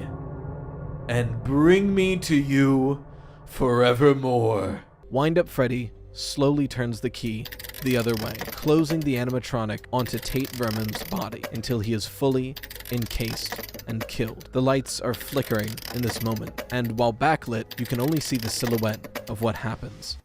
and bring me to you forevermore. Wind-Up Freddy slowly turns the key the other way, closing the animatronic onto Tate Vermin's body until he is fully encased and killed. The lights are flickering in this moment, and while backlit, you can only see the silhouette of what happens.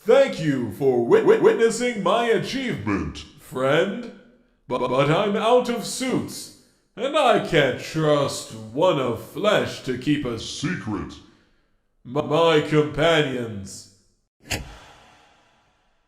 Thank you for witnessing my achievement, friend. But I'm out of suits, and I can't trust one of flesh to keep a secret. My companions.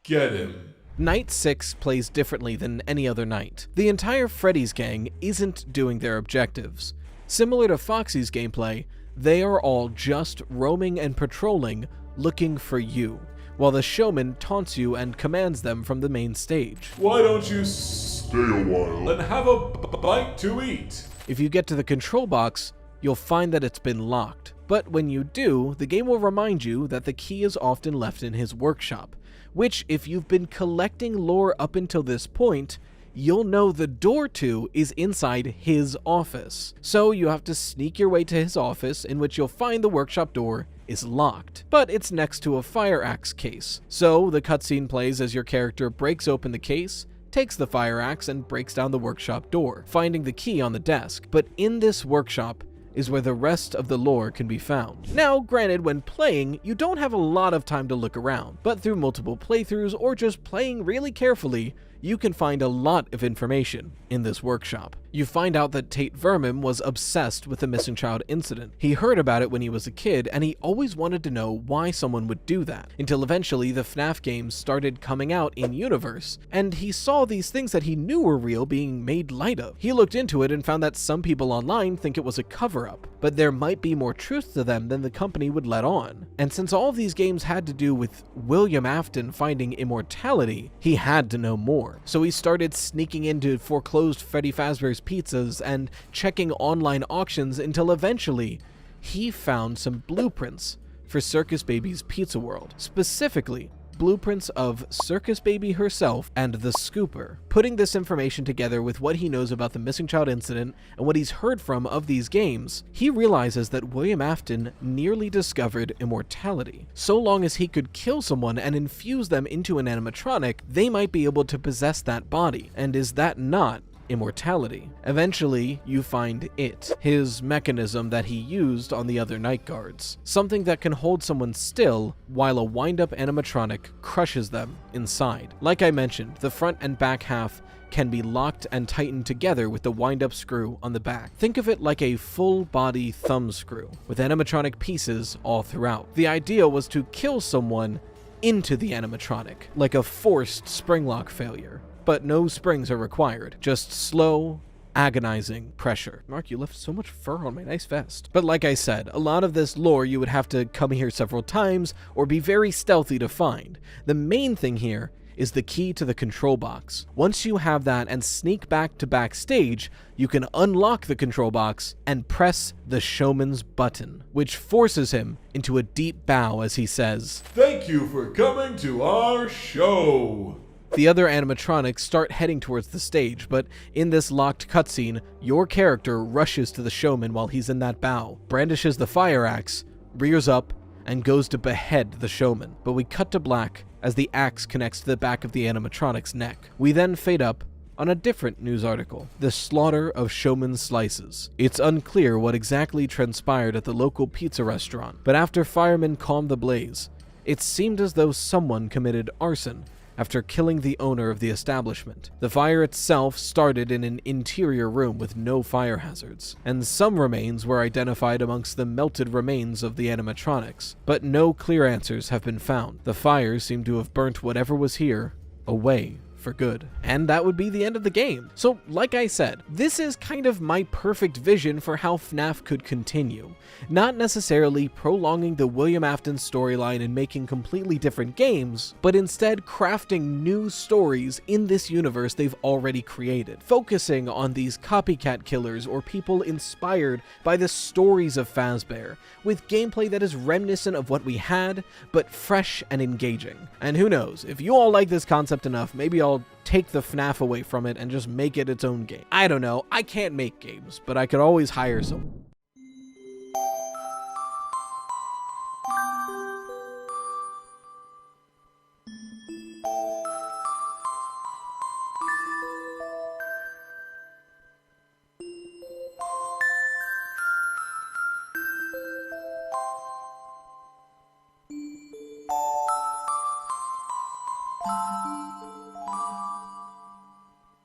Get him. Night 6 plays differently than any other night. The entire Freddy's gang isn't doing their objectives. Similar to Foxy's gameplay, they are all just roaming and patrolling, looking for you, while the showman taunts you and commands them from the main stage. Why don't you stay a while and have a bite to eat? If you get to the control box, you'll find that it's been locked. But when you do, the game will remind you that the key is often left in his workshop, which, if you've been collecting lore up until this point, you'll know the door to is inside his office. So you have to sneak your way to his office, in which you'll find the workshop door is locked, but it's next to a fire axe case. So the cutscene plays as your character breaks open the case, takes the fire axe, and breaks down the workshop door, finding the key on the desk. But in this workshop is where the rest of the lore can be found. Now, granted, when playing, you don't have a lot of time to look around, but through multiple playthroughs or just playing really carefully, you can find a lot of information in this workshop. You find out that Tate Vermin was obsessed with the missing child incident. He heard about it when he was a kid, and he always wanted to know why someone would do that, until eventually the FNAF games started coming out in-universe, and he saw these things that he knew were real being made light of. He looked into it and found that some people online think it was a cover-up, but there might be more truth to them than the company would let on. And since all of these games had to do with William Afton finding immortality, he had to know more. So he started sneaking into foreclosed Freddy Fazbear's pizzas and checking online auctions until eventually he found some blueprints for Circus Baby's Pizza World. Specifically, blueprints of Circus Baby herself and the Scooper. Putting this information together with what he knows about the missing child incident and what he's heard from of these games, he realizes that William Afton nearly discovered immortality. So long as he could kill someone and infuse them into an animatronic, they might be able to possess that body. And is that not immortality? Eventually, you find it, his mechanism that he used on the other night guards. Something that can hold someone still while a wind-up animatronic crushes them inside. Like I mentioned, the front and back half can be locked and tightened together with the wind-up screw on the back. Think of it like a full-body thumb screw, with animatronic pieces all throughout. The idea was to kill someone into the animatronic, like a forced spring lock failure. But no springs are required, just slow, agonizing pressure. Mark, you left so much fur on my nice vest. But like I said, a lot of this lore you would have to come here several times or be very stealthy to find. The main thing here is the key to the control box. Once you have that and sneak back to backstage, you can unlock the control box and press the showman's button, which forces him into a deep bow as he says, "Thank you for coming to our show." The other animatronics start heading towards the stage, but in this locked cutscene, your character rushes to the showman while he's in that bow, brandishes the fire axe, rears up, and goes to behead the showman. But we cut to black as the axe connects to the back of the animatronic's neck. We then fade up on a different news article, the slaughter of showman slices. It's unclear what exactly transpired at the local pizza restaurant, but after firemen calmed the blaze, it seemed as though someone committed arson after killing the owner of the establishment. The fire itself started in an interior room with no fire hazards, and some remains were identified amongst the melted remains of the animatronics, but no clear answers have been found. The fire seemed to have burnt whatever was here away for good. And that would be the end of the game. So, like I said, this is kind of my perfect vision for how FNAF could continue. Not necessarily prolonging the William Afton storyline and making completely different games, but instead crafting new stories in this universe they've already created, focusing on these copycat killers or people inspired by the stories of Fazbear, with gameplay that is reminiscent of what we had, but fresh and engaging. And who knows, if you all like this concept enough, maybe I'll take the FNAF away from it and just make it its own game. I don't know, I can't make games, but I could always hire someone.